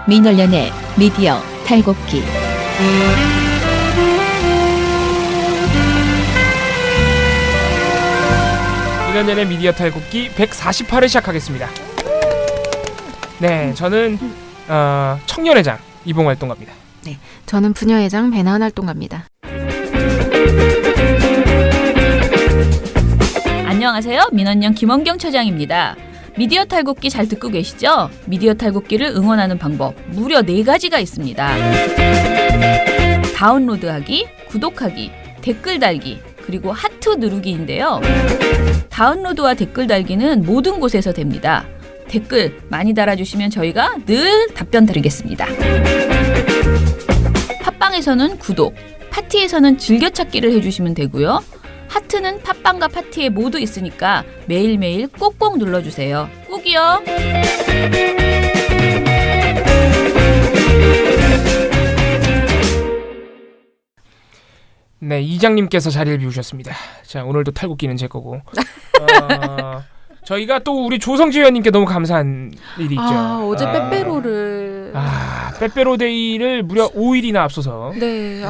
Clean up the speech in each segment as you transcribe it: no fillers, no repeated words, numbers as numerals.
민원련의 미디어 탈곡기. 민원련의 미디어 탈곡기 148회 시작하겠습니다. 네, 저는 청년회장 이봉활동가입니다. 네, 저는 부녀회장 배나은 활동가입니다. 안녕하세요. 민원련 김원경 처장입니다. 미디어 탈곡기 잘 듣고 계시죠? 미디어 탈곡기를 응원하는 방법 무려 4가지가 있습니다. 다운로드하기, 구독하기, 댓글 달기, 그리고 하트 누르기인데요. 다운로드와 댓글 달기는 모든 곳에서 됩니다. 댓글 많이 달아주시면 저희가 늘 답변 드리겠습니다. 팟빵에서는 구독, 파티에서는 즐겨찾기를 해주시면 되고요. 하트는 팟빵과 파티에 모두 있으니까 매일매일 꼭꼭 눌러주세요. 꼭이요. 네, 이장님께서 자리를 비우셨습니다. 자, 오늘도 탈곡기는 제 거고. 저희가 또 우리 조성지 의원님께 너무 감사한 일이 있죠. 어제 빼빼로를 빼빼로데이를 무려 5일이나 앞서서. 네,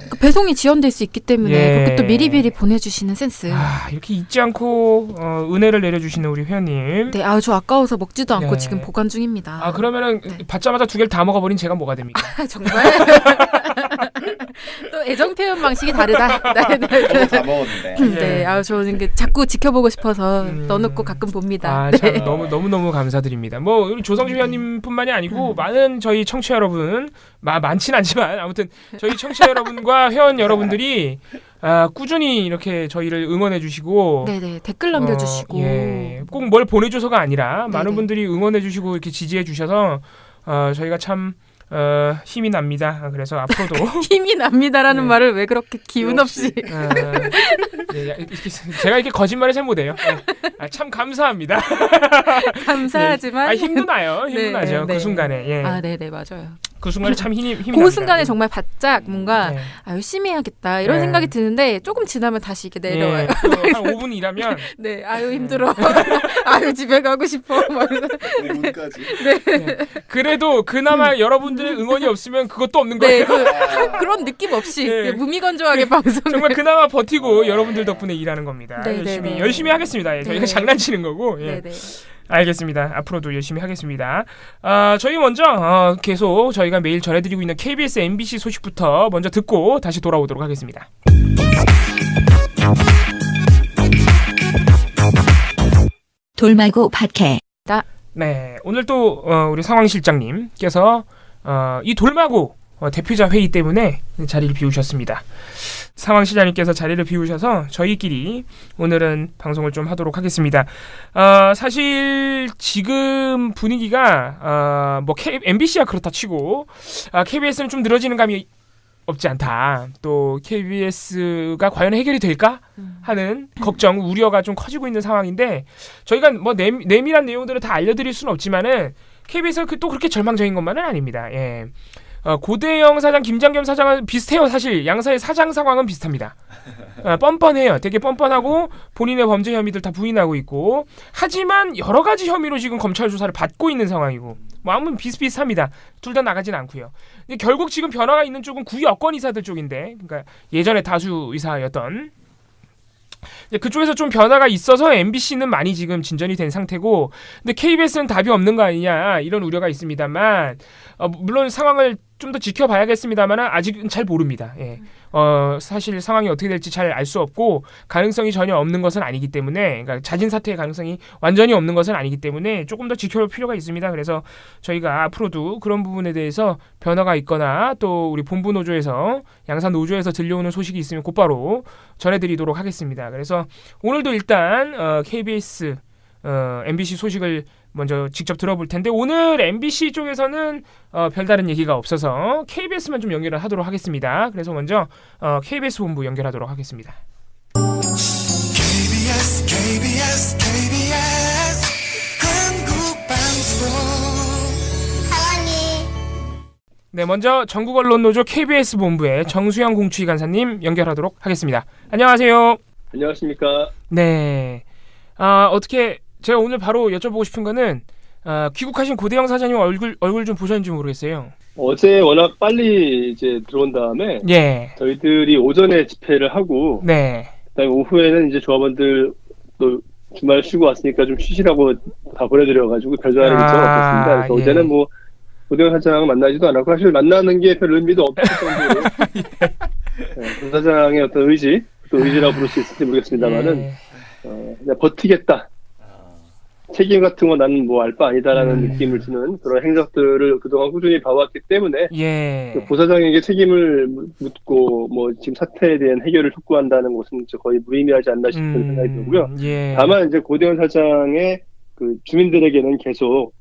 그 배송이 지연될 수 있기 때문에 그렇게 또 미리미리 보내주시는 센스. 이렇게 잊지 않고 은혜를 내려주시는 우리 회원님. 네, 저 아까워서 먹지도 않고 네. 지금 보관 중입니다. 그러면은 네. 받자마자 2개를 다 먹어버린 제가 뭐가 됩니까? 정말? 또 애정 표현 방식이 다르다. 저도 다 먹었는데. 네, 저는 자꾸 지켜보고 싶어서 넣어놓고 가끔 봅니다. 참 네. 너무 감사드립니다. 뭐 우리 조성주 회원님뿐만이 아니고 많은 저희 청취자 여러분, 많진 않지만 아무튼 저희 청취자 여러분과 회원 여러분들이 꾸준히 이렇게 저희를 응원해주시고, 네네, 댓글 남겨주시고, 꼭 뭘 보내줘서가 아니라 많은 네네. 분들이 응원해주시고 이렇게 지지해주셔서 저희가 참 힘이 납니다. 그래서 앞으로도 힘이 납니다라는 네. 말을 왜 그렇게 기운 없이? 제가 이렇게 거짓말을 잘 못해요. 참 감사합니다. 감사하지만 힘도 나요. 힘도 네, 나죠. 네. 그 순간에. 네네, 맞아요. 그 순간에 참 힘이 그 납니다. 순간에 정말 바짝 뭔가 네. 열심히 해야겠다 이런 네. 생각이 드는데 조금 지나면 다시 이렇게 내려와요. 한 5분 일하면 네, 힘들어. 집에 가고 싶어. 막 이러면서. 내 문까지. 그래도 그나마 여러분들의 응원이 없으면 그것도 없는 거예요. 네, 그런 느낌 없이 네. 무미건조하게 방송을. 정말 그나마 버티고 여러분들 덕분에 일하는 겁니다. 네, 네, 네. 열심히 하겠습니다. 저희가 네. 장난치는 거고. 네네. 알겠습니다. 앞으로도 열심히 하겠습니다. 저희 먼저 계속 저희가 매일 전해드리고 있는 KBS, MBC 소식부터 먼저 듣고 다시 돌아오도록 하겠습니다. 돌마고 팟캐. 네, 오늘 또 우리 상황실장님께서 이 돌마고 대표자 회의 때문에 자리를 비우셨습니다. 상황실장님께서 자리를 비우셔서 저희끼리 오늘은 방송을 좀 하도록 하겠습니다. 사실 지금 분위기가 MBC야 그렇다 치고 KBS는 좀 늘어지는 감이 없지 않다. 또 KBS가 과연 해결이 될까 하는 걱정, 우려가 좀 커지고 있는 상황인데 저희가 뭐 내밀한 내용들을 다 알려드릴 수는 없지만은 KBS가 또 그렇게 절망적인 것만은 아닙니다. 예. 고대영 사장, 김장겸 사장은 비슷해요. 사실 양사의 사장 상황은 비슷합니다. 뻔뻔해요. 되게 뻔뻔하고 본인의 범죄 혐의들 다 부인하고 있고, 하지만 여러 가지 혐의로 지금 검찰 조사를 받고 있는 상황이고, 마음은 비슷비슷합니다. 둘 다 나가진 않고요. 근데 결국 지금 변화가 있는 쪽은 구 여권 이사들 쪽인데, 그러니까 예전에 다수 의사였던 그쪽에서 좀 변화가 있어서 MBC는 많이 지금 진전이 된 상태고, 근데 KBS는 답이 없는 거 아니냐 이런 우려가 있습니다만, 물론 상황을 좀 더 지켜봐야겠습니다만 아직은 잘 모릅니다. 예. 사실 상황이 어떻게 될지 잘 알 수 없고 가능성이 전혀 없는 것은 아니기 때문에, 그러니까 자진 사퇴의 가능성이 완전히 없는 것은 아니기 때문에 조금 더 지켜볼 필요가 있습니다. 그래서 저희가 앞으로도 그런 부분에 대해서 변화가 있거나 또 우리 본부 노조에서, 양산 노조에서 들려오는 소식이 있으면 곧바로 전해드리도록 하겠습니다. 그래서 오늘도 일단 KBS, MBC 소식을 먼저 직접 들어볼 텐데, 오늘 MBC 쪽에서는 별다른 얘기가 없어서 KBS만 좀 연결을 하도록 하겠습니다. 그래서 먼저 KBS 본부 연결하도록 하겠습니다. KBS 한국방송. 네, 먼저 전국 언론 노조 KBS 본부의 정수영 공추위 간사님 연결하도록 하겠습니다. 안녕하세요. 안녕하십니까. 네. 어떻게 제가 오늘 바로 여쭤보고 싶은 거는 귀국하신 고대영 사장님 얼굴 좀 보셨는지 모르겠어요. 어제 워낙 빨리 이제 들어온 다음에 예. 저희들이 오전에 집회를 하고 네. 그다음에 오후에는 이제 조합원들 또 주말 쉬고 왔으니까 좀 쉬시라고 다 보내드려가지고 별다른 일정 없었습니다. 그래서 예. 어제는 뭐 고대영 사장 만나지도 않았고 사실 만나는 게 별 의미도 없을 정도로 고 사장의 어떤 의지라고 부를 수 있을지 모르겠습니다만은 예. 그냥 버티겠다. 책임 같은 거 나는 뭐 알 바 아니다라는 느낌을 주는 그런 행적들을 그동안 꾸준히 봐왔기 때문에 예. 그 부사장에게 책임을 묻고 뭐 지금 사태에 대한 해결을 촉구한다는 것은 거의 무의미하지 않나 싶은 생각이 들고요. 예. 다만 이제 고대원 사장의 그 주민들에게는 계속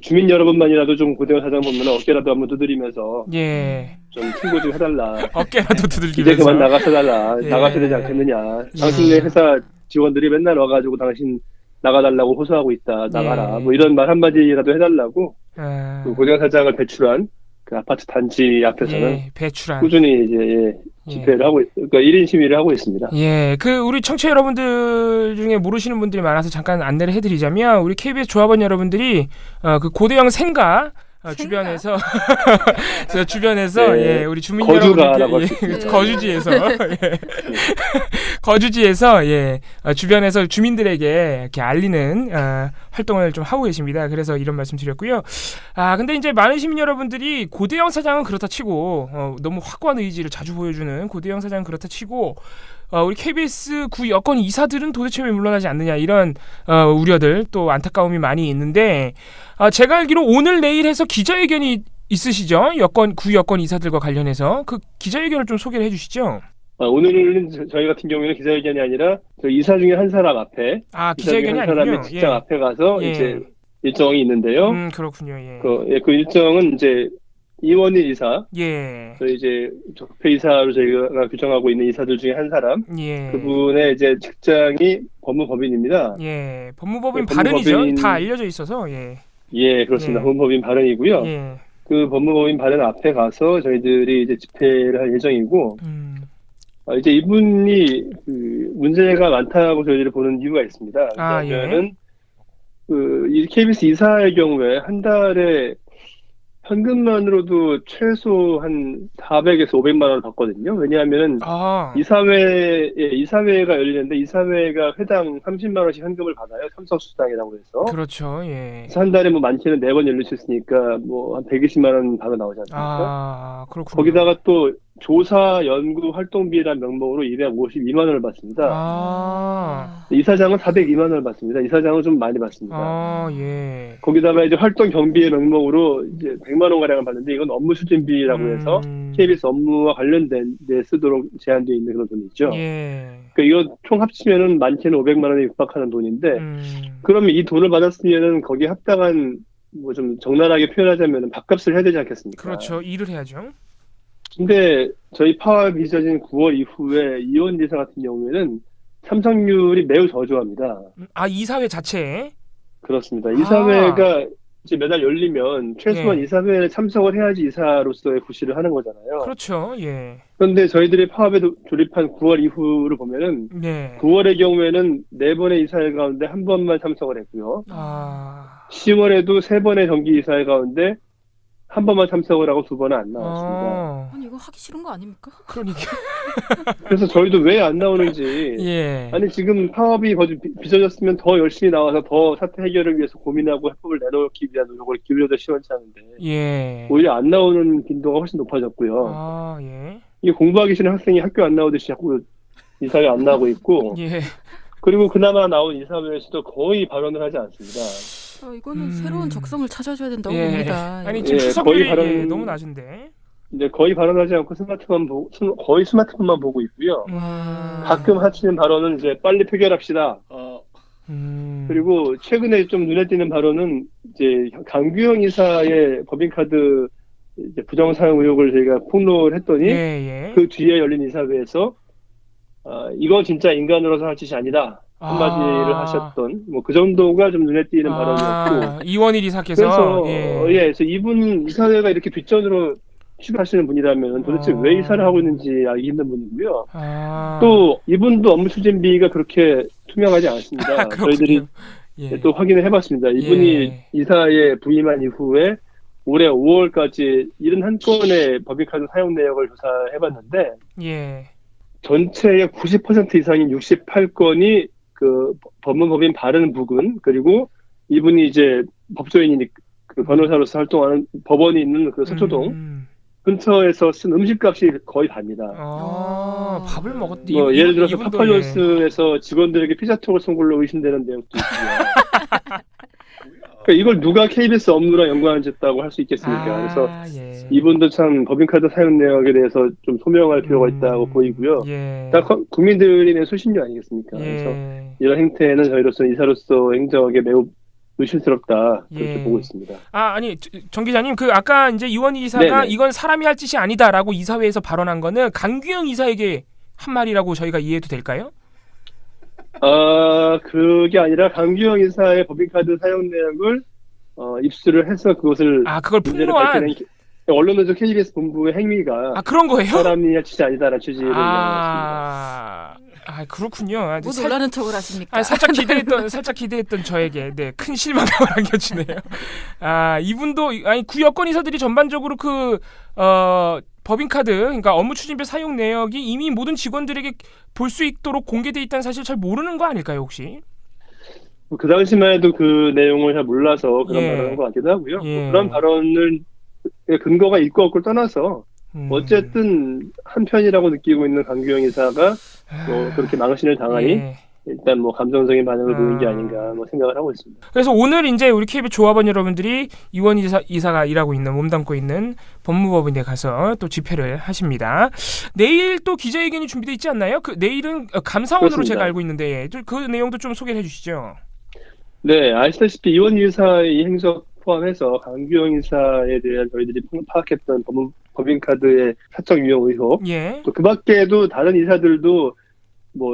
주민 여러분만이라도 좀 고대원 사장 보면 어깨라도 한번 두드리면서 예. 좀 충고 좀 해달라. 어깨라도 두들기면서. 이제 그만 나가서달라. 예. 나가셔야 되지 않겠느냐. 당신네 회사 직원들이 맨날 와가지고 당신 나가달라고 호소하고 있다. 나가라. 예. 뭐 이런 말 한마디라도 해달라고 그 고대원 사장을 배출한 그 아파트 단지 앞에서는 예. 배출한. 꾸준히 이제 집회를 하고, 그러니까 1인 시위를 하고 있습니다. 예, 우리 청취자 여러분들 중에 모르시는 분들이 많아서 잠깐 안내를 해드리자면, 우리 KBS 조합원 여러분들이 그 고대영 생가 주변에서 네. 예, 우리 주민 거주가라고 여러분께 거주지에서 거주지에서 주변에서 주민들에게 이렇게 알리는 활동을 좀 하고 계십니다. 그래서 이런 말씀 드렸고요. 근데 이제 많은 시민 여러분들이 고대영 사장은 그렇다 치고 너무 확고한 의지를 자주 보여주는 고대영 사장은 그렇다 치고 우리 KBS 구 여권 이사들은 도대체 왜 물러나지 않느냐 이런 우려들 또 안타까움이 많이 있는데 제가 알기로 오늘 내일 해서 기자회견이 있으시죠? 구 여권 이사들과 관련해서 그 기자회견을 좀 소개를 해주시죠. 오늘은 저희 같은 경우에는 기자회견이 아니라 저 이사 중에 한 사람 앞에 기자회견이 한 사람의 아니군요. 직장 앞에 가서 이제 일정이 있는데요. 그렇군요. 예. 그 일정은 이제 이원일 이사, 예. 저희 이제 적폐 이사로 저희가 규정하고 있는 이사들 중에 한 사람, 예. 그분의 이제 직장이 법무법인입니다. 예. 법무법인 네, 발언이죠. 법무법인... 다 알려져 있어서 예. 예, 그렇습니다. 예. 법무법인 발언이고요. 예. 그 법무법인 발언 앞에 가서 저희들이 이제 집회를 할 예정이고, 이제 이분이 그 문제가 많다고 저희들이 보는 이유가 있습니다. 왜냐하면은 이 KBS 이사의 경우에 한 달에 현금만으로도 최소 한 400에서 500만 원을 받거든요. 왜냐하면은 이사회가 열리는데 이사회가 회당 30만 원씩 현금을 받아요. 참석수당이라고 해서. 그렇죠. 예. 그래서 한 달에 뭐 많게는 4번 열릴 수 있으니까 뭐 한 120만 원 바로 나오지 않습니까? 그렇군요. 거기다가 또 조사 연구 활동비라는 명목으로 252만 원을 받습니다. 이사장은 402만 원을 받습니다. 이사장은 좀 많이 받습니다. 예. 거기다가 이제 활동 경비의 명목으로 이제 100만 원 가량을 받는데 이건 업무 추진비라고 해서 KBS 업무와 관련된 데 쓰도록 제한되어 있는 그런 돈이죠. 예. 그러니까 이거 총 합치면은 많게는 500만 원에 육박하는 돈인데 그러면 이 돈을 받았으면은 거기에 합당한 뭐 좀 적나라하게 표현하자면은 밥값을 해야 되지 않겠습니까? 그렇죠. 일을 해야죠. 근데 저희 파업이 빚어진 9월 이후에 이원 이사 같은 경우에는 참석률이 매우 저조합니다. 이사회 자체에? 그렇습니다. 이사회가 이제 매달 열리면 최소한 이사회에 참석을 해야지 이사로서의 구실을 하는 거잖아요. 그렇죠. 예. 그런데 저희들이 파업에 조립한 9월 이후를 보면은 9월의 경우에는 4번의 이사회 가운데 1번만 참석을 했고요. 10월에도 3번의 정기 이사회 가운데 1번만 참석을 하고 2번은 안 나왔습니다. 아니 이거 하기 싫은 거 아닙니까? 그러니까. 그래서 저희도 왜 안 나오는지. 아니 지금 파업이 빚어졌으면 더 열심히 나와서 더 사태 해결을 위해서 고민하고 해법을 내놓기 위한 노력을 기울여도 시원치 않은데 오히려 안 나오는 빈도가 훨씬 높아졌고요. 이게 공부하기 싫은 학생이 학교 안 나오듯이 자꾸 이사회 안 나오고 있고 그리고 그나마 나온 이사회에서도 거의 발언을 하지 않습니다. 이거는 새로운 적성을 찾아줘야 된다고 봅니다. 아니 지금 추석률이 너무 낮은데. 이제 거의 발언하지 않고 거의 스마트폰만 보고 있고요. 가끔 하시는 발언은 이제 빨리 표결합시다. 그리고 최근에 좀 눈에 띄는 발언은 이제 강규영 이사의 법인카드 이제 부정 사용 의혹을 저희가 폭로를 했더니 그 뒤에 열린 이사회에서 이거 진짜 인간으로서 할 짓이 아니다. 한마디를 하셨던 뭐 그 정도가 좀 눈에 띄는 발언이었고 이원일 이사께서 그래서 이분 이사회가 이렇게 뒷전으로 취급하시는 분이라면 도대체 왜 이사를 하고 있는지 알기 힘든 분이고요. 또 이분도 업무 추진비가 그렇게 투명하지 않습니다. 저희들이 예. 또 확인을 해봤습니다. 이분이 예. 이사에 부임한 이후에 올해 5월까지 71건의 법인카드 사용 내역을 조사해봤는데 예. 전체의 90% 이상인 68건이 그 법무법인 바른 부근 그리고 이분이 이제 법조인이니 그 변호사로서 활동하는 법원이 있는 그 서초동 근처에서 쓴 음식값이 거의 답니다. 밥을 먹었대. 뭐 예를 들어서 이분도 파파존스에서 직원들에게 피자톡을 쏜 걸로 의심되는 내용도 있고요. 그러니까 이걸 누가 KBS 업무랑 연관짓다고 할 수 있겠습니까? 그래서 예. 이분도 참 법인카드 사용 내역에 대해서 좀 소명할 필요가 있다고 보이고요. 예. 다 국민들이 낸 수신료 아니겠습니까? 예. 그래서 이런 행태는 저희로서 이사로서 행정하게 매우 의심스럽다 그렇게 예. 보고 있습니다. 아니 정 기자님 그 아까 이제 이원희 이사가 네네. 이건 사람이 할 짓이 아니다라고 이사회에서 발언한 거는 강규영 이사에게 한 말이라고 저희가 이해해도 될까요? 그게 아니라 강규영 이사의 법인카드 사용 내역을 입수를 해서 그것을 그걸 문제를 폭로한 밝혀낸 언론노조 KBS 본부의 행위가 그런 거예요? 사람이 할 짓이 아니다라는 취지를 내놨습니다. 그렇군요. 뭐 놀라는 척을 하십니까? 살짝 기대했던 저에게 큰 실망을 안겨주네요. 이분도 구 여권 이사들이 전반적으로 법인카드 그러니까 업무추진표 사용 내역이 이미 모든 직원들에게 볼 수 있도록 공개돼 있다는 사실 잘 모르는 거 아닐까요 혹시? 그 당시만 해도 그 내용을 잘 몰라서 그런 예. 발언한 것 같기도 하고요. 예. 그런 발언을 근거가 있고 없고를 떠나서 어쨌든 한편이라고 느끼고 있는 강규영 이사가 그렇게 망신을 당하니 예. 일단 감정적인 반응을 보인 게 아닌가 생각을 하고 있습니다. 그래서 오늘 이제 우리 KBS 조합원 여러분들이 이원희 이사가 일하고 있는 몸담고 있는 법무법인에 가서 또 집회를 하십니다. 내일 또 기자회견이 준비되어 있지 않나요? 내일은 감사원으로 그렇습니다. 제가 알고 있는데 그 내용도 좀 소개해 주시죠. 네, 아시다시피 이원희 이사의 행적 포함해서 강규영 이사에 대한 저희들이 파악했던 법인카드의 사적 유용 의혹 예. 또 그 밖에도 다른 이사들도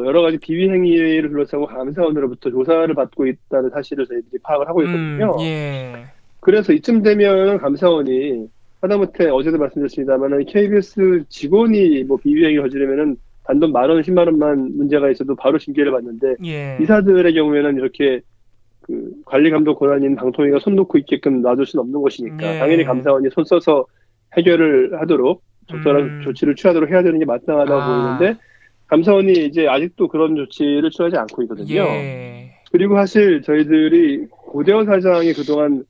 여러 가지 비위 행위를 둘러싸고 감사원으로부터 조사를 받고 있다는 사실을 저희들이 파악을 하고 있거든요. 예. 그래서 이쯤 되면 감사원이 하다못해 어제도 말씀드렸습니다만 KBS 직원이 비위 행위 저지르면은 단돈 10,000원, 10만 원만 문제가 있어도 바로 징계를 받는데 예. 이사들의 경우에는 이렇게 관리 감독 권한인 방통위가 손 놓고 있게끔 놔둘 수는 없는 것이니까 예. 당연히 감사원이 손 써서 해결을 하도록 적절한 조치를 취하도록 해야 되는 게 마땅하다고 보이는데 감사원이 이제 아직도 그런 조치를 취하지 않고 있거든요. 예. 그리고 사실 저희들이 고대원 사장이 그동안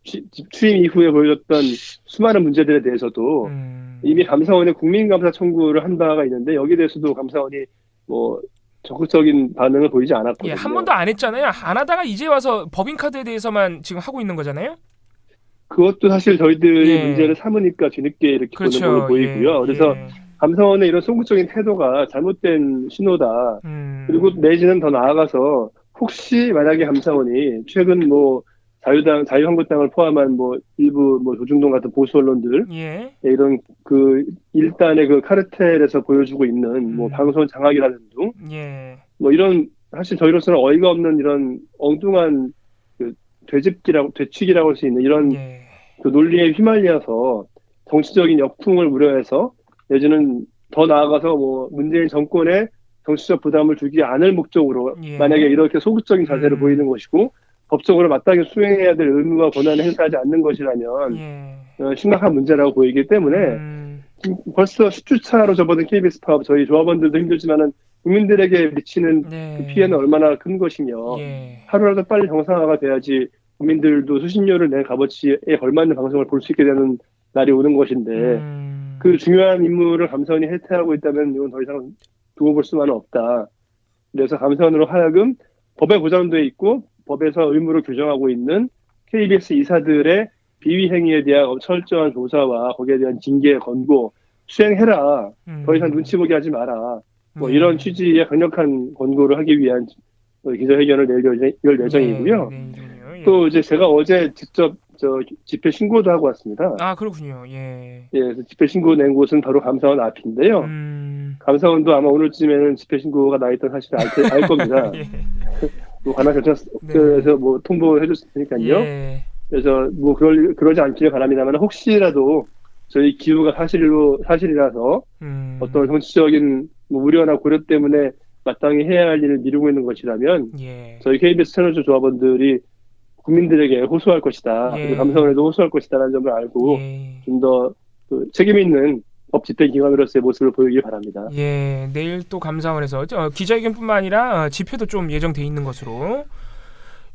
취임 이후에 보여줬던 수많은 문제들에 대해서도 이미 감사원에 국민감사 청구를 한 바가 있는데 여기에 대해서도 감사원이 적극적인 반응을 보이지 않았거든요. 예, 한 번도 안 했잖아요. 안 하다가 이제 와서 법인카드에 대해서만 지금 하고 있는 거잖아요. 그것도 사실 저희들이 예. 문제를 삼으니까 뒤늦게 이렇게 그렇죠. 보는 걸로 보이고요. 예. 그래서 감사원의 이런 소극적인 태도가 잘못된 신호다. 그리고 내지는 더 나아가서 혹시 만약에 감사원이 최근 자유한국당을 포함한 일부 조중동 같은 보수 언론들 예. 이런 일단의 카르텔에서 보여주고 있는 방송 장악이라는 등 예. 이런 사실 저희로서는 어이가 없는 이런 엉뚱한 되치기라고 할 수 있는 이런 예. 논리에 휘말려서 정치적인 역풍을 우려해서 내지는 더 나아가서 문재인 정권에 정치적 부담을 주지 않을 목적으로 예. 만약에 이렇게 소극적인 자세를 보이는 것이고 법적으로 마땅히 수행해야 될 의무와 권한을 행사하지 않는 것이라면 예. 심각한 문제라고 보이기 때문에 벌써 10주차로 접어든 KBS 파업 저희 조합원들도 힘들지만은 국민들에게 미치는 그 피해는 얼마나 큰 것이며 예. 하루라도 빨리 정상화가 돼야지 국민들도 수신료를 낸 값어치에 걸맞는 방송을 볼 수 있게 되는 날이 오는 것인데 그 중요한 임무를 감사원이 해태하고 있다면 이건 더 이상 두고 볼 수만은 없다. 그래서 감사원으로 하여금 법에 보장되어 있고 법에서 의무를 규정하고 있는 KBS 이사들의 비위 행위에 대한 철저한 조사와 거기에 대한 징계 권고 수행해라. 더 이상 눈치 보게 하지 마라. 이런 취지의 강력한 권고를 하기 위한 기자회견을 열 예정이고요. 예. 또 이제 제가 어제 직접 집회 신고도 하고 왔습니다. 그렇군요. 예. 그래서 집회 신고 낸 곳은 바로 감사원 앞인데요. 감사원도 아마 오늘쯤에는 집회 신고가 나 있던 사실을 알 겁니다. 예. 관할 결정에서 통보해 줬으니까요. 예. 그래서 그러지 않기를 바랍니다만 혹시라도 저희 기후가 사실이라서 어떤 정치적인 우려나 고려 때문에 마땅히 해야 할 일을 미루고 있는 것이라면 예. 저희 KBS 채널조 조합원들이 국민들에게 호소할 것이다. 예. 그리고 감사원에도 호소할 것이다라는 점을 알고 예. 좀 더 책임 있는 법 집행 기관으로서의 모습을 보이길 바랍니다. 예, 내일 또 감사원에서 기자회견뿐만 아니라 집회도 좀 예정돼 있는 것으로.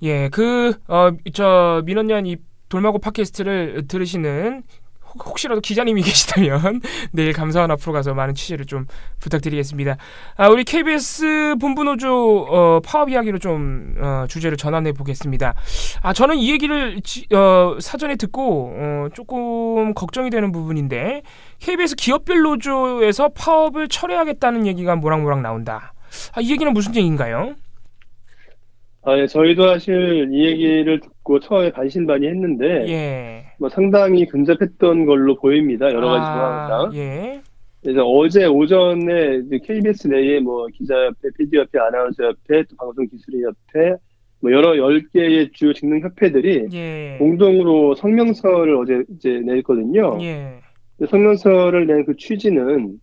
예, 민원연 이 돌마고 팟캐스트를 들으시는 혹시라도 기자님이 계시다면 내일 감사원 앞으로 가서 많은 취재를 좀 부탁드리겠습니다. 우리 KBS 본부노조 파업 이야기로 좀 주제를 전환해 보겠습니다. 저는 이 얘기를 사전에 듣고 조금 걱정이 되는 부분인데 KBS 기업별 노조에서 파업을 철회하겠다는 얘기가 모락모락 나온다. 이 얘기는 무슨 얘기인가요? 예, 저희도 사실 이 얘기를 듣고 처음에 반신반의했는데 예. 뭐 상당히 근접했던 걸로 보입니다. 여러 가지 상황상. 예. 그래서 어제 오전에 이제 KBS 내에 뭐 기자협회, PD협회, 아나운서협회, 또 방송기술인협회 뭐 여러 10개의 주요 직능 협회들이 예. 공동으로 성명서를 어제 이제 냈거든요. 예. 성명서를 낸 그 취지는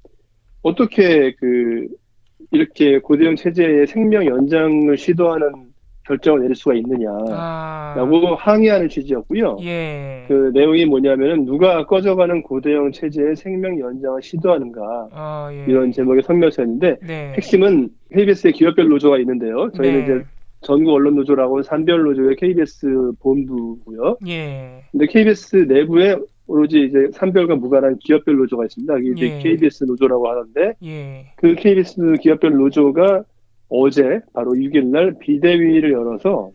어떻게 이렇게 고대형 체제의 생명 연장을 시도하는 결정을 내릴 수가 있느냐라고 항의하는 취지였고요. 예. 그 내용이 뭐냐면은 누가 꺼져가는 고대형 체제의 생명 연장을 시도하는가 예. 이런 제목의 성명서였는데 네. 핵심은 KBS의 기업별 노조가 있는데요. 저희는 네. 이제 전국 언론 노조라고 산별 노조의 KBS 본부고요. 예. 근데 KBS 내부에 오로지 이제 산별과 무관한 기업별 노조가 있습니다. 이게 예. 이제 KBS 노조라고 하는데 예. 그 KBS 기업별 노조가 어제 바로 6일 날 비대위를 열어서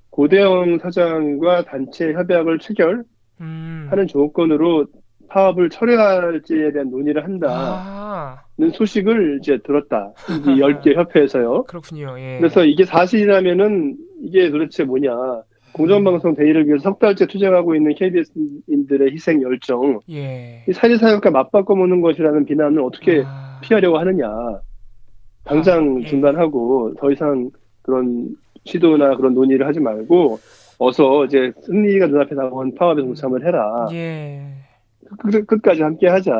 고대형 사장과 단체 협약을 체결하는 조건으로 파업을 철회할지에 대한 논의를 한다는 소식을 이제 들었다. 이 10개 협회에서요. 그렇군요. 예. 그래서 이게 사실이라면은 이게 도대체 뭐냐. 공정방송 대의를 위해서 석 달째 투쟁하고 있는 KBS인들의 희생 열정, 예. 이 사회사역과 맞바꿔 보는 것이라는 비난을 어떻게 피하려고 하느냐. 당장 예. 중단하고 더 이상 그런 시도나 그런 논의를 하지 말고 어서 이제 승리가 눈앞에 나온 파업에 동참을 해라. 예. 끝까지 함께 하자.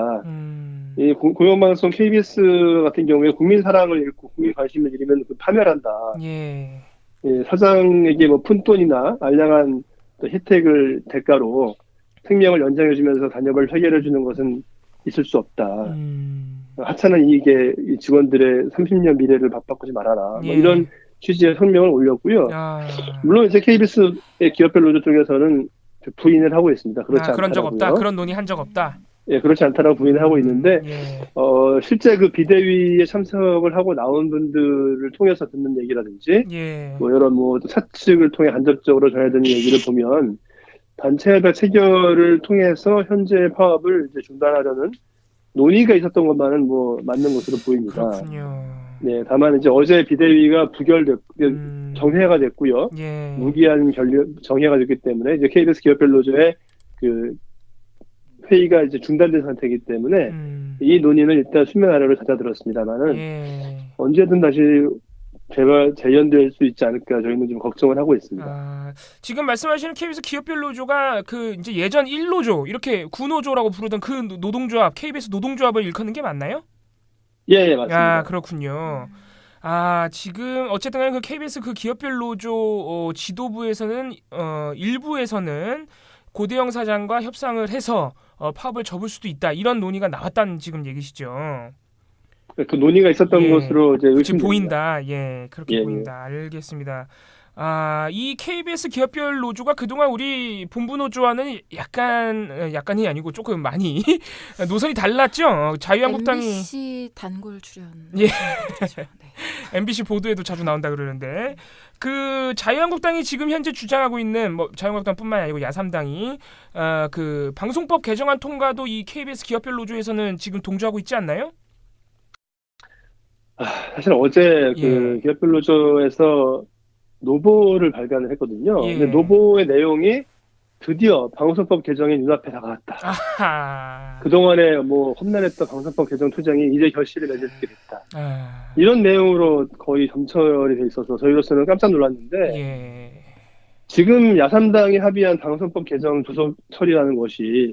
이 공영방송 KBS 같은 경우에 국민 사랑을 잃고 국민 관심을 잃으면 파멸한다. 예. 예, 사장에게 뭐 푼돈이나 알량한 혜택을 대가로 생명을 연장해주면서 단협을 해결해주는 것은 있을 수 없다. 하찮은 이익에 이 직원들의 30년 미래를 바꾸지 말아라. 예. 뭐 이런 취지의 성명을 올렸고요. 물론 이제 KBS의 기업별 노조 쪽에서는 부인을 하고 있습니다. 그렇지 그런 적 않다고요. 없다. 그런 논의 한 적 없다. 예, 그렇지 않다라고 부인을 하고 있는데 예. 실제 그 비대위에 참석을 하고 나온 분들을 통해서 듣는 얘기라든지 예. 뭐 여러 뭐 사측을 통해 간접적으로 전해드는 얘기를 보면 단체 협약 체결을 통해서 현재 파업을 이제 중단하려는 논의가 있었던 것만은 뭐 맞는 것으로 보입니다. 그렇군요. 네, 다만 이제 어제 비대위가 정회가 됐고요. 예. 무기한 정회가 됐기 때문에 이제 KBS 기업별 노조의 그 회의가 이제 중단된 상태이기 때문에 이 논의는 일단 수면 아래로 잦아들었습니다만은 예. 언제든 다시 재연될 수 있지 않을까 저희는 좀 걱정을 하고 있습니다. 지금 말씀하시는 KBS 기업별 노조가 이제 예전 1노조 이렇게 구노조라고 부르던 그 노동조합 KBS 노동조합을 일컫는 게 맞나요? 예, 맞습니다. 그렇군요. 지금 어쨌든 간에 그 KBS 그 기업별 노조 지도부에서는 일부에서는 고대영 사장과 협상을 해서 파업을 접을 수도 있다 이런 논의가 나왔다는 지금 얘기시죠. 그 논의가 있었던 것으로 이제 지금 보인다. 예, 그렇게 보인다. 알겠습니다. 이 KBS 기업별 노조가 그동안 우리 본부 노조와는 약간이 아니고 조금 많이 노선이 달랐죠. 자유한국당이 MBC 단골 출연. 예. 네. MBC 보도에도 자주 나온다 그러는데 그 자유한국당이 지금 현재 주장하고 있는 뭐 자유한국당뿐만 아니고 야삼당이 그 방송법 개정안 통과도 이 KBS 기업별 노조에서는 지금 동조하고 있지 않나요? 사실 어제 그 기업별 노조에서 노보를 발간을 했거든요. 예. 근데 노보의 내용이 드디어 방송법 개정이 눈앞에 다가왔다. 그동안에 뭐 험난했던 방송법 개정 투쟁이 이제 결실을 맺게 됐다. 이런 내용으로 거의 점철이 돼 있어서 저희로서는 깜짝 놀랐는데 지금 야삼당이 합의한 방송법 개정 조속 처리라는 것이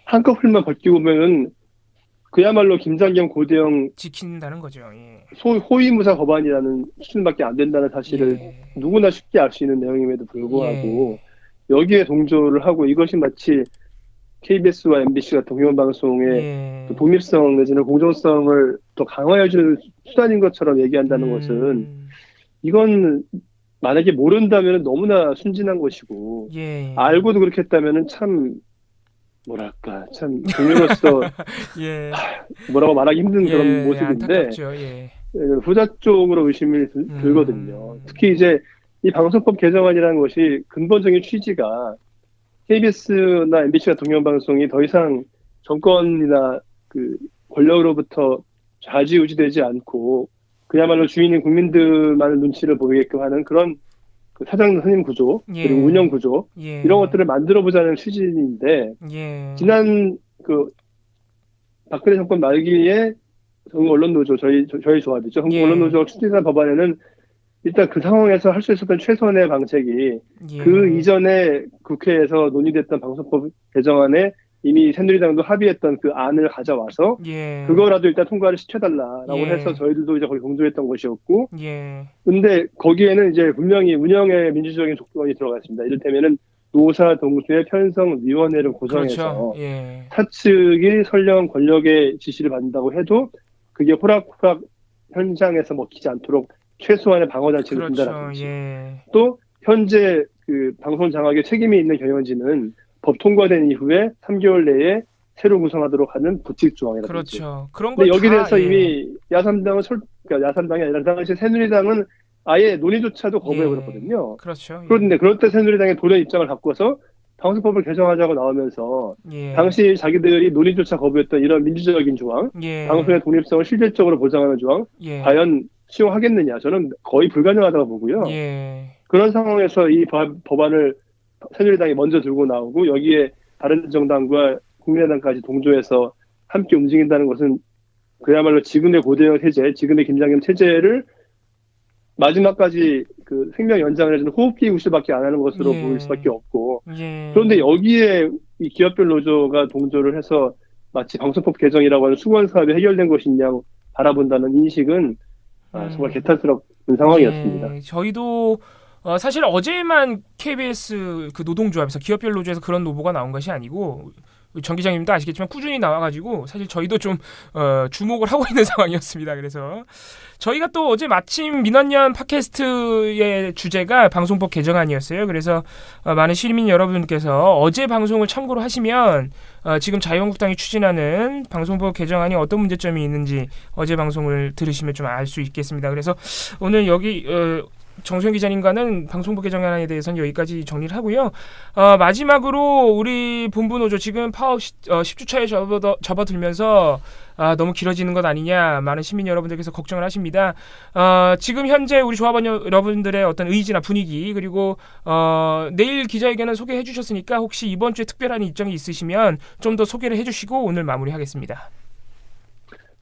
한꺼풀만 벗기고 보면은 그야말로 김장겸 고대영 지킨다는 거죠. 예. 호위무사 법안이라는 수준밖에 안 된다는 사실을 예. 누구나 쉽게 알 수 있는 내용임에도 불구하고 여기에 동조를 하고 이것이 마치 KBS와 MBC가 동영방송의 예. 그 독립성 내지는 공정성을 더 강화해주는 수단인 것처럼 얘기한다는 것은 이건 만약에 모른다면 너무나 순진한 것이고 예. 알고도 그렇게 했다면 참 뭐랄까 참 국민으로서 예. 뭐라고 말하기 힘든 그런 예. 모습인데 안타깝죠. 예. 후자 쪽으로 의심이 들거든요. 특히 이제 이 방송법 개정안이라는 것이 근본적인 취지가 KBS나 MBC가 동영방송이 더 이상 정권이나 그 권력으로부터 좌지우지되지 않고 그야말로 주인인 국민들만의 눈치를 보이게끔 하는 그런 그 사장 선임 구조 예. 그리고 운영 구조 예. 이런 것들을 만들어 보자는 취지인데 예. 지난 그 박근혜 정권 말기에 한국언론노조 저희 조합이죠. 예. 한국언론노조가 추진한 법안에는 일단 그 상황에서 할 수 있었던 최선의 방책이 예. 그 이전에 국회에서 논의됐던 방송법 개정안에 이미 새누리당도 합의했던 그 안을 가져와서 예. 그거라도 일단 통과를 시켜달라라고 예. 해서 저희들도 이제 거기 동조했던 것이었고 예. 근데 거기에는 이제 분명히 운영의 민주적인 조건이 들어가 있습니다. 이를테면은 노사 동수의 편성위원회를 구성해서 그렇죠. 예. 사측이 설령 권력의 지시를 받는다고 해도 그게 호락호락 현장에서 먹히지 않도록 최소한의 방어 장치를 그렇죠. 둔다든지 예. 또 현재 그 방송 장악에 책임이 있는 경영진은 법 통과된 이후에 3개월 내에 새로 구성하도록 하는 부칙 조항이라든지. 그렇죠. 그런 근데 걸 여기 다, 대해서 예. 이미 그러니까 야삼당이 아니라 당시 새누리당은 아예 논의조차도 거부해버렸거든요. 그렇죠. 예. 그런데 그럴 때 새누리당이 돌연 입장을 바꿔서 방송법을 개정하자고 나오면서 예. 당시 자기들이 논의조차 거부했던 이런 민주적인 조항, 예. 방송의 독립성을 실질적으로 보장하는 조항, 예. 과연 수용하겠느냐? 저는 거의 불가능하다고 보고요. 예. 그런 상황에서 이 법안을 새누리당이 먼저 들고 나오고 여기에 다른 정당과 국민의당까지 동조해서 함께 움직인다는 것은 그야말로 지금의 고대영 체제, 지금의 김장겸 체제를 마지막까지 그 생명 연장을 해주는 호흡기 구실밖에 안 하는 것으로 예. 보일 수밖에 없고 예. 그런데 여기에 이 기업별 노조가 동조를 해서 마치 방송법 개정이라고 하는 수건 사업이 해결된 것이냐 바라본다는 인식은 정말 개탄스러운 상황이었습니다. 예. 저희도 사실 어제만 KBS 그 노동조합에서 기업별 노조에서 그런 노보가 나온 것이 아니고 정 기자님도 아시겠지만 꾸준히 나와가지고 사실 저희도 좀 주목을 하고 있는 상황이었습니다. 그래서 저희가 또 어제 마침 민원연 팟캐스트의 주제가 방송법 개정안이었어요. 그래서 많은 시민 여러분께서 어제 방송을 참고로 하시면 지금 자유한국당이 추진하는 방송법 개정안이 어떤 문제점이 있는지 어제 방송을 들으시면 좀 알 수 있겠습니다. 그래서 오늘 여기 정수영 기자님과는 방송법 개정안에 대해서는 여기까지 정리를 하고요. 마지막으로 우리 본부 노조 지금 파업 10주차에 접어들면서 너무 길어지는 것 아니냐 많은 시민 여러분들께서 걱정을 하십니다. 지금 현재 우리 조합원 여러분들의 어떤 의지나 분위기 그리고 내일 기자회견은 소개해 주셨으니까 혹시 이번 주에 특별한 일정이 있으시면 좀 더 소개를 해주시고 오늘 마무리하겠습니다.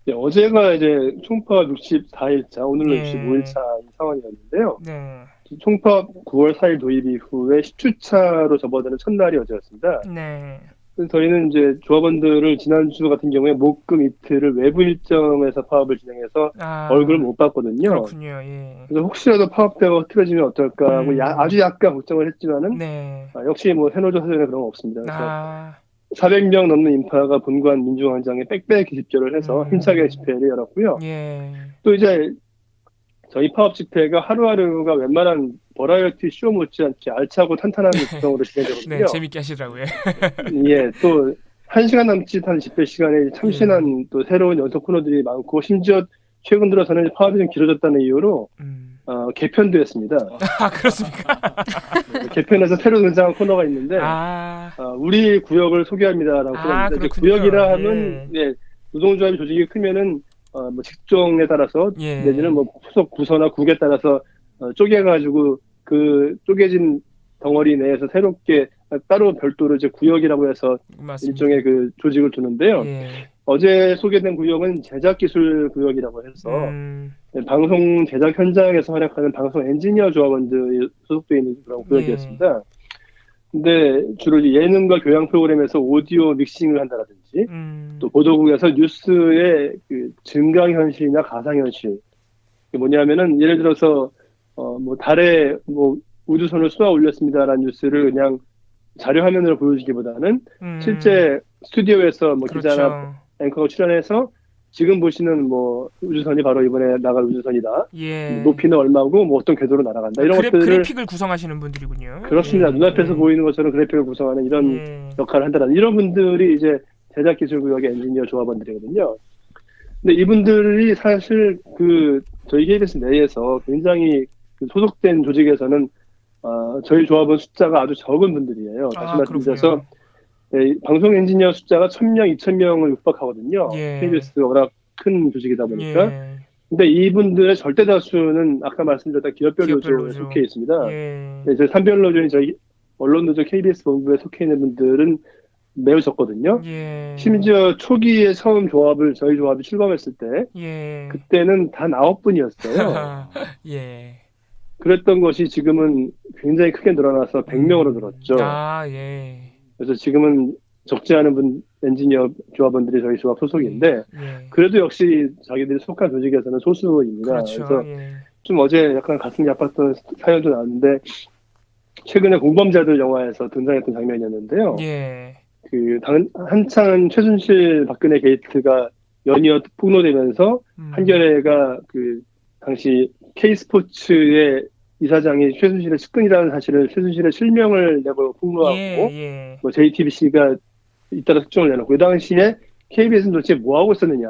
네, 어제가 이제 총파업 64일차, 오늘로 예. 65일차 상황이었는데요. 네. 총파업 9월 4일 도입 이후에 10주차로 접어드는 첫날이 어제였습니다. 네. 그래서 저희는 이제 조합원들을 지난주 같은 경우에 목금 이틀을 외부 일정에서 파업을 진행해서 얼굴을 못 봤거든요. 그렇군요. 예. 그래서 혹시라도 파업대가 틀어지면 어떨까 하고 아주 약간 걱정을 했지만은 네. 역시 뭐 새노조 사전에 그런 거 없습니다. 그래서 400명 넘는 인파가 본관 민주광장에 빽빽히 집결을 해서 힘차게 집회를 열었고요. 예. 또 이제 저희 파업 집회가 하루하루가 웬만한 버라이어티 쇼 못지않게 알차고 탄탄한 구성으로 진행되거든요. 네, 재밌게 하시더라고요. 예, 또 1시간 남짓 한 집회 시간에 참신한 또 새로운 연속 코너들이 많고 심지어 최근 들어서는 파업이 좀 길어졌다는 이유로 개편도 했습니다. 그렇습니까? 개편에서 새로 등장한 코너가 있는데 우리 구역을 소개합니다라고 그러는데 구역이라 하면 노동조합이 조직이 크면은 뭐 직종에 따라서 내지는 뭐 소속 부서나 국에 따라서 쪼개가지고 그 쪼개진 덩어리 내에서 새롭게 따로 별도로 이제 구역이라고 해서 맞습니다. 일종의 그 조직을 두는데요. 어제 소개된 구역은 제작기술 구역이라고 해서 방송 제작 현장에서 활약하는 방송 엔지니어 조합원들이 소속되어 있는 그런 구역이었습니다. 근데 주로 예능과 교양 프로그램에서 오디오 믹싱을 한다라든지 또 보도국에서 뉴스의 그 증강현실이나 가상현실 이게 뭐냐면은 예를 들어서 뭐 달에 뭐 우주선을 쏘아 올렸습니다라는 뉴스를 그냥 자료 화면으로 보여주기보다는 실제 스튜디오에서 뭐 그렇죠. 기자나 앵커가 출연해서 지금 보시는 뭐 우주선이 바로 이번에 나갈 우주선이다. 예. 높이는 얼마고 뭐 어떤 궤도로 날아간다. 이런 것들을 그래픽을 구성하시는 분들이군요. 그렇습니다. 예. 눈앞에서 보이는 것처럼 그래픽을 구성하는 이런 역할을 한다는 이런 분들이 이제 제작기술구역의 엔지니어 조합원들이거든요. 근데 이분들이 사실 그 저희 KBS 내에서 굉장히 그 소속된 조직에서는 저희 조합원 숫자가 아주 적은 분들이에요. 다시 말씀드려서 네, 방송 엔지니어 숫자가 1000명, 2000명을 육박하거든요. 예. KBS가 워낙 큰 조직이다 보니까. 예. 근데 이분들의 절대 다수는 아까 말씀드렸던 기업별 노조에 속해 있습니다. 예. 네, 저희 산별 노조인 저희 언론 노조 KBS 본부에 속해 있는 분들은 매우 적거든요. 예. 심지어 초기에 처음 저희 조합이 출범했을 때 예. 그때는 단 9분이었어요. 예. 그랬던 것이 지금은 굉장히 크게 늘어나서 100명으로 늘었죠. 예. 그래서 지금은 적지 않은 엔지니어 조합원들이 저희 조합 소속인데 예. 그래도 역시 자기들이 속한 조직에서는 소수입니다. 그렇죠. 그래서 예. 좀 어제 약간 가슴이 아팠던 사연도 나왔는데 최근에 공범자들 영화에서 등장했던 장면이었는데요. 예. 한창 최순실 박근혜 게이트가 연이어 폭로되면서 한겨레가 당시 K스포츠의 이사장이 최순실의 측근이라는 사실을 최순실의 실명을 내고 폭로하고 뭐 JTBC가 잇따라 특종을 내놓고 그 당시에 KBS는 도대체 뭐 하고 있었느냐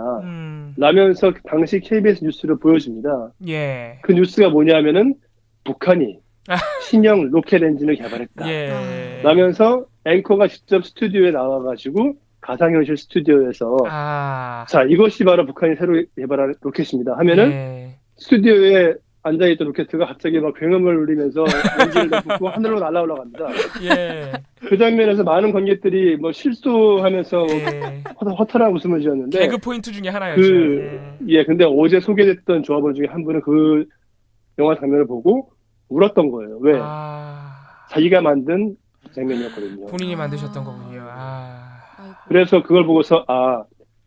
라면서 당시 KBS 뉴스를 보여줍니다. 예. 그 뉴스가 뭐냐면은 북한이 신형 로켓 엔진을 개발했다. 라면서 앵커가 직접 스튜디오에 나와가지고 가상현실 스튜디오에서 자 이것이 바로 북한이 새로 개발한 로켓입니다 하면은 스튜디오에 앉아있던 로켓가 갑자기 막 굉음을 울리면서 연기를 내뿜고 하늘로 날아 올라갑니다. 그 장면에서 많은 관객들이 뭐 실수하면서 허탈한 웃음을 지었는데 개그 포인트 중에 하나였죠. 근데 어제 소개됐던 조합원 중에 한 분은 그 영화 장면을 보고 울었던 거예요. 왜? 자기가 만든 장면이었거든요. 본인이 만드셨던 거군요. 그래서 그걸 보고서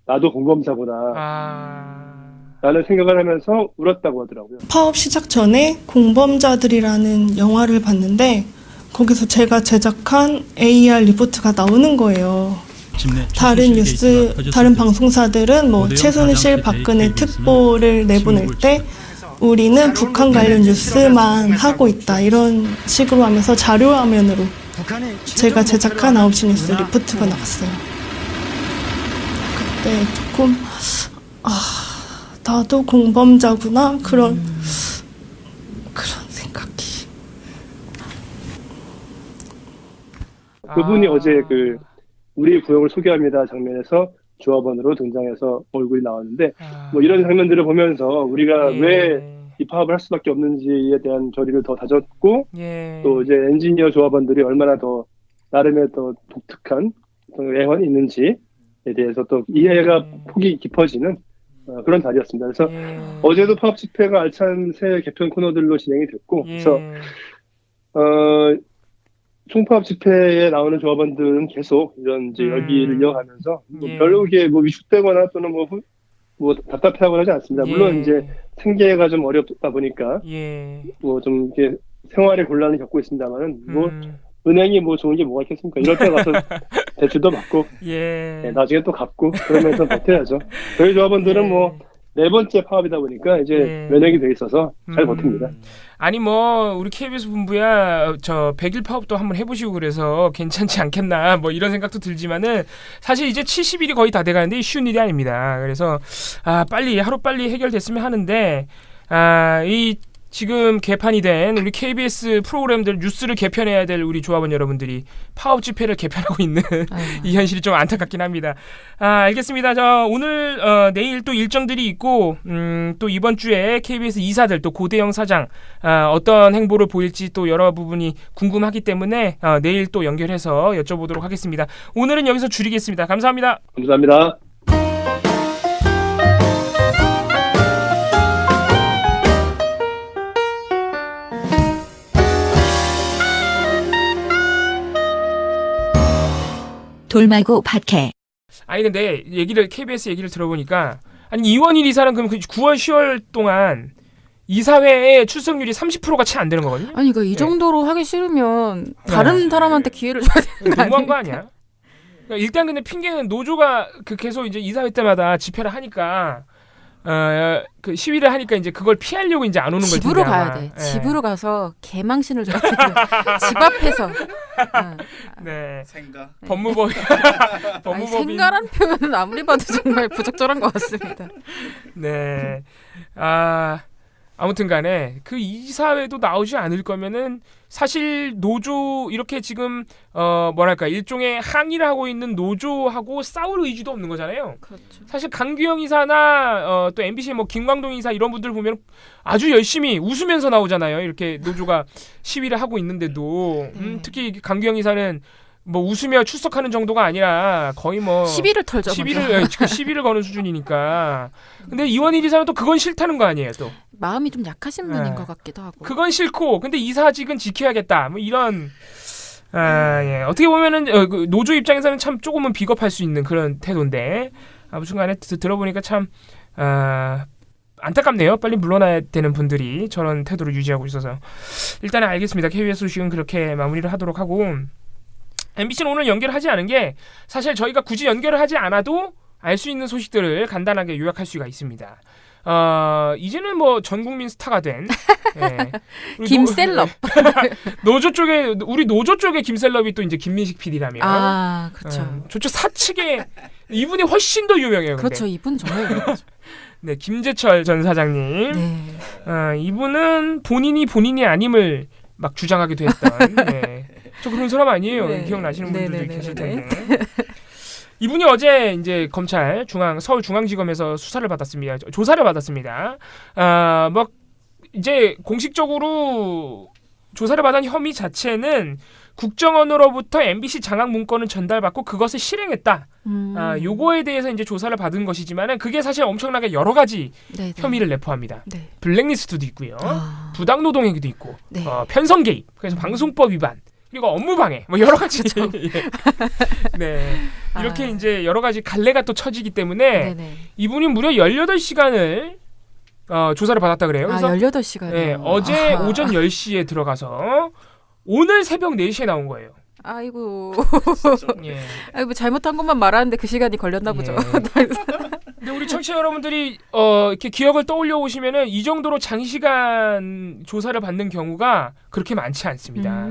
나도 공범자구나. 라는 생각을 하면서 울었다고 하더라고요. 파업 시작 전에 공범자들이라는 영화를 봤는데 거기서 제가 제작한 AR 리포트가 나오는 거예요. 다른 뉴스, 다른 방송사들은 뭐 최순실, 박근혜 특보를 내보낼 때 우리는 북한 관련 뉴스만 하고 있다 이런 식으로 하면서 자료 화면으로 제가 제작한 9시 뉴스 리포트가 나왔어요. 그때 조금 나도 공범자구나 그런 생각이. 그분이 어제 우리 구역을 소개합니다 장면에서 조합원으로 등장해서 얼굴이 나왔는데 뭐 이런 장면들을 보면서 우리가 왜 이 파업을 할 수밖에 없는지에 대한 저리를 더 다졌고 또 이제 엔지니어 조합원들이 얼마나 더 나름의 더 독특한 애환이 있는지에 대해서 또 이해가 폭이 깊어지는 그런 자리였습니다. 그래서 어제도 파업 집회가 알찬 새 개편 코너들로 진행이 됐고 그래서 총파업 집회에 나오는 조합원들은 계속 이런 이제 열기를 이어가면서 별로 이게 뭐 위축되거나 또는 뭐 답답해하거나 하지 않습니다. 물론 이제 생계가 좀 어렵다 보니까 뭐 좀 이렇게 생활의 곤란을 겪고 있습니다만은 뭐 은행이 뭐 좋은 게 뭐가 있겠습니까? 이럴 때 가서 대출도 받고 나중에 또 갚고 그러면서 버텨야죠. 저희 조합원들은 뭐 4번째 파업이다 보니까 이제 면역이 돼 있어서 잘 버팁니다. 아니 뭐 우리 KBS 본부야 저 100일 파업도 한번 해보시고 그래서 괜찮지 않겠나 뭐 이런 생각도 들지만은 사실 이제 70일이 거의 다 돼가는데 쉬운 일이 아닙니다. 그래서 하루빨리 해결됐으면 하는데 이 지금 개판이 된 우리 KBS 프로그램들 뉴스를 개편해야 될 우리 조합원 여러분들이 파업 집회를 개편하고 있는 이 현실이 좀 안타깝긴 합니다. 알겠습니다. 오늘 내일 또 일정들이 있고 또 이번 주에 KBS 이사들 또 고대영 사장 어떤 행보를 보일지 또 여러 부분이 궁금하기 때문에 내일 또 연결해서 여쭤보도록 하겠습니다. 오늘은 여기서 줄이겠습니다. 감사합니다. 감사합니다. 돌마고 팟캐. 아니 근데 KBS 얘기를 들어보니까 아니 이원일 이사는 그럼 9월 10월 동안 이사회의 출석률이 30%가 채 안 되는 거거든요. 아니 이 정도로 하기 싫으면 다른 사람한테 기회를 줘야 되는 거 너무한 거 아니야? 그러니까 일단 근데 핑계는 노조가 계속 이제 이사회 때마다 집회를 하니까 그 시위를 하니까 이제 그걸 피하려고 이제 안 오는 거지. 집으로 가야 돼. 집으로 가서 개망신을 줘야 돼. 집 앞에서. 네. 생가. 법무법인. 생가란 표현은 아무리 봐도 정말 부적절한 것 같습니다. 네. 아무튼 간에 그 이사회도 나오지 않을 거면은 사실 노조 이렇게 지금 뭐랄까 일종의 항의를 하고 있는 노조하고 싸울 의지도 없는 거잖아요. 그렇죠. 사실 강규영 이사나 또 MBC 뭐 김광동 이사 이런 분들 보면 아주 열심히 웃으면서 나오잖아요. 이렇게 노조가 시위를 하고 있는데도 특히 강규영 이사는 뭐 웃으며 출석하는 정도가 아니라 거의 뭐 시비를 털죠. 시비를 거는 수준이니까. 근데 이원일 이사는 또 그건 싫다는 거 아니에요, 또. 마음이 좀 약하신 분인 것 같기도 하고. 그건 싫고, 근데 이사직은 지켜야겠다. 뭐 이런. 예. 어떻게 보면은 그 노조 입장에서는 참 조금은 비겁할 수 있는 그런 태도인데 아무튼간에 들어보니까 참 안타깝네요. 빨리 물러나야 되는 분들이 저런 태도를 유지하고 있어서. 일단은 알겠습니다. KBS 소식은 그렇게 마무리를 하도록 하고. MBC는 오늘 연결을 하지 않은 게 사실 저희가 굳이 연결을 하지 않아도 알 수 있는 소식들을 간단하게 요약할 수가 있습니다. 이제는 뭐 전 국민 스타가 된 김셀럽. 우리 노조 쪽의 김셀럽이 또 이제 김민식 PD라면. 그렇죠. 저쪽 사측에 이분이 훨씬 더 유명해요. 그렇죠. 근데. 이분 정말 유명하죠. 네, 김재철 전 사장님. 네. 이분은 본인이 아님을 막 주장하기도 했던. 네. 저 그런 사람 아니에요. 네. 기억나시는 분들도 계실 텐데. 네. 이분이 어제 이제 검찰 서울중앙지검에서 조사를 받았습니다. 뭐 이제 공식적으로 조사를 받은 혐의 자체는 국정원으로부터 MBC 장악 문건을 전달받고 그것을 실행했다. 요거에 대해서 이제 조사를 받은 것이지만은 그게 사실 엄청나게 여러 가지 혐의를 내포합니다. 네. 블랙리스트도 있고요, 부당노동행위도 있고, 네. 편성 개입, 그래서 방송법 위반. 그리고 업무방해, 뭐 여러 가지. 네, 이렇게 이제 여러 가지 갈래가 또 쳐지기 때문에 이분이 무려 18시간을 조사를 받았다 그래요. 그래서 18시간. 네, 어제 오전 10시에 들어가서 오늘 새벽 4시에 나온 거예요. 아이고. 예. 아이고 잘못한 것만 말하는데 그 시간이 걸렸나 보죠. 근데 우리 청취자 여러분들이 이렇게 기억을 떠올려 보시면은 이 정도로 장시간 조사를 받는 경우가 그렇게 많지 않습니다.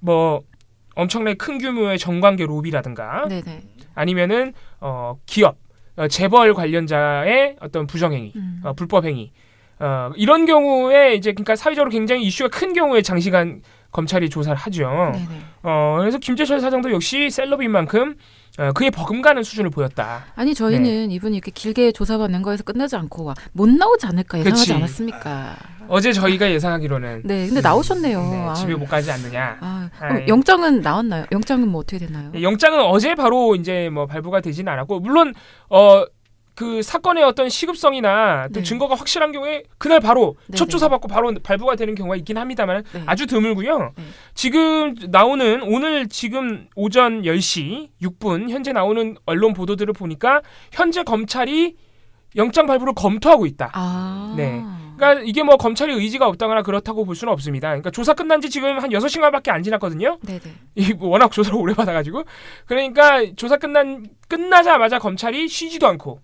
뭐 엄청나게 큰 규모의 정관계 로비라든가 아니면은 기업 재벌 관련자의 어떤 부정행위, 불법행위 이런 경우에 이제 그러니까 사회적으로 굉장히 이슈가 큰 경우에 장시간 검찰이 조사를 하죠. 그래서 김재철 사장도 역시 셀럽인 만큼 그에 버금가는 수준을 보였다. 아니 저희는 이분이 이렇게 길게 조사받는 거에서 끝나지 않고 못 나오지 않을까 예상하지 않았습니까? 어제 저희가 예상하기로는 근데 나오셨네요. 네, 집에 못 가지 않느냐. 그럼 영장은 나왔나요? 영장은 뭐 어떻게 됐나요? 영장은 어제 바로 이제 뭐 발부가 되지는 않았고 물론 그 사건의 어떤 시급성이나 또 증거가 확실한 경우에 그날 바로 첫 조사받고 바로 발부가 되는 경우가 있긴 합니다만 아주 드물고요. 지금 나오는 오늘 지금 오전 10시 6분 현재 나오는 언론 보도들을 보니까 현재 검찰이 영장 발부를 검토하고 있다. 네. 그러니까 이게 뭐 검찰의 의지가 없다거나 그렇다고 볼 수는 없습니다. 그러니까 조사 끝난 지 지금 한 6시간밖에 안 지났거든요. 이 워낙 조사를 오래 받아가지고 그러니까 조사 끝나자마자 검찰이 쉬지도 않고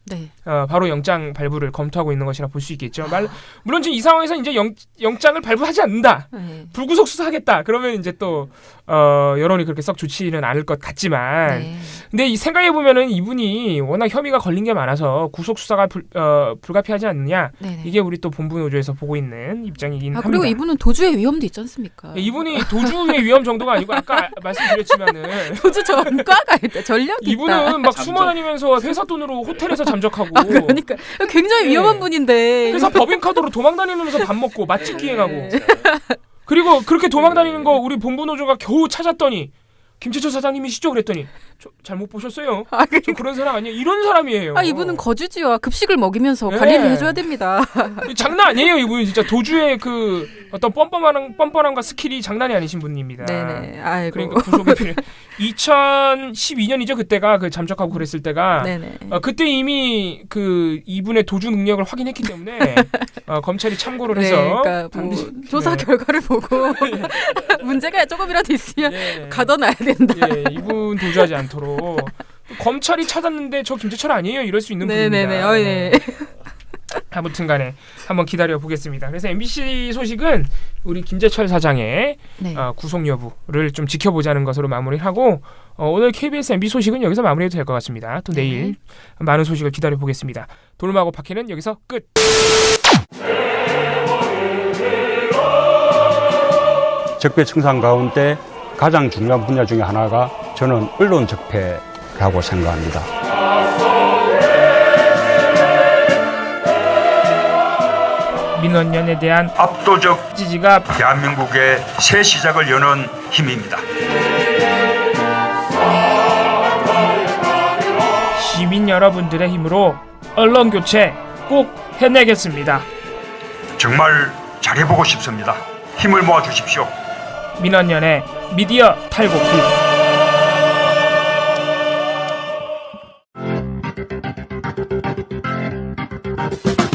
바로 영장 발부를 검토하고 있는 것이라 볼 수 있겠죠. 물론 지금 이 상황에서 이제 영장을 발부하지 않는다, 불구속 수사하겠다. 그러면 이제 또 여론이 그렇게 썩 좋지는 않을 것 같지만, 근데 이 생각해 보면은 이분이 워낙 혐의가 걸린 게 많아서 구속 수사가 불가피하지 않느냐. 이게 우리 또 본부 노조에서 보고 있는 입장이긴 합니다. 그리고 이분은 도주의 위험도 있지 않습니까? 이분이 도주의 위험 정도가 아니고 아까 말씀드렸지만은 도주 전과가 있다. 전력이 이분은 있다. 막 숨어다니면서 회사 돈으로 호텔에서 잠적하고 그러니까 굉장히 위험한 분인데 회사 법인카드로 도망다니면서 밥 먹고 맛집 기행하고 그리고 그렇게 도망다니는 거 우리 본부 노조가 겨우 찾았더니 김재철 사장님이시죠? 그랬더니 잘못 보셨어요. 저 그런 사람 아니에요. 이런 사람이에요. 이분은 거주지와 급식을 먹이면서 관리를 해줘야 됩니다. 장난 아니에요. 이분 진짜 도주의 그 어떤 뻔뻔함과 스킬이 장난이 아니신 분입니다. 네네. 아이고. 그러니까 구속이 필요. 2012년이죠. 그때가 그 잠적하고 그랬을 때가. 네네. 그때 이미 그 이분의 도주 능력을 확인했기 때문에 검찰이 참고를 해서 그러니까 뭐 반드시 조사 결과를 보고 문제가 조금이라도 있으면 가둬놔야 된다. 이분 도주하지 않도록 검찰이 찾았는데 저 김재철 아니에요 이럴 수 있는 네네네. 분입니다. 네. 아무튼간에 한번 기다려 보겠습니다. 그래서 MBC 소식은 우리 김재철 사장의 네. 구속 여부를 좀 지켜보자는 것으로 마무리하고 오늘 KBS MBC 소식은 여기서 마무리해도 될 것 같습니다. 또 내일 많은 소식을 기다려 보겠습니다. 돌마고 박해는 여기서 끝. 적폐청산 가운데 가장 중요한 분야 중에 하나가 저는 언론 적폐라고 생각합니다. 민원연에 대한 압도적 지지가 대한민국의 새 시작을 여는 힘입니다. 시민 여러분들의 힘으로 언론 교체 꼭 해내겠습니다. 정말 잘해보고 싶습니다. 힘을 모아 주십시오. 민원연의 미디어 탈곡기.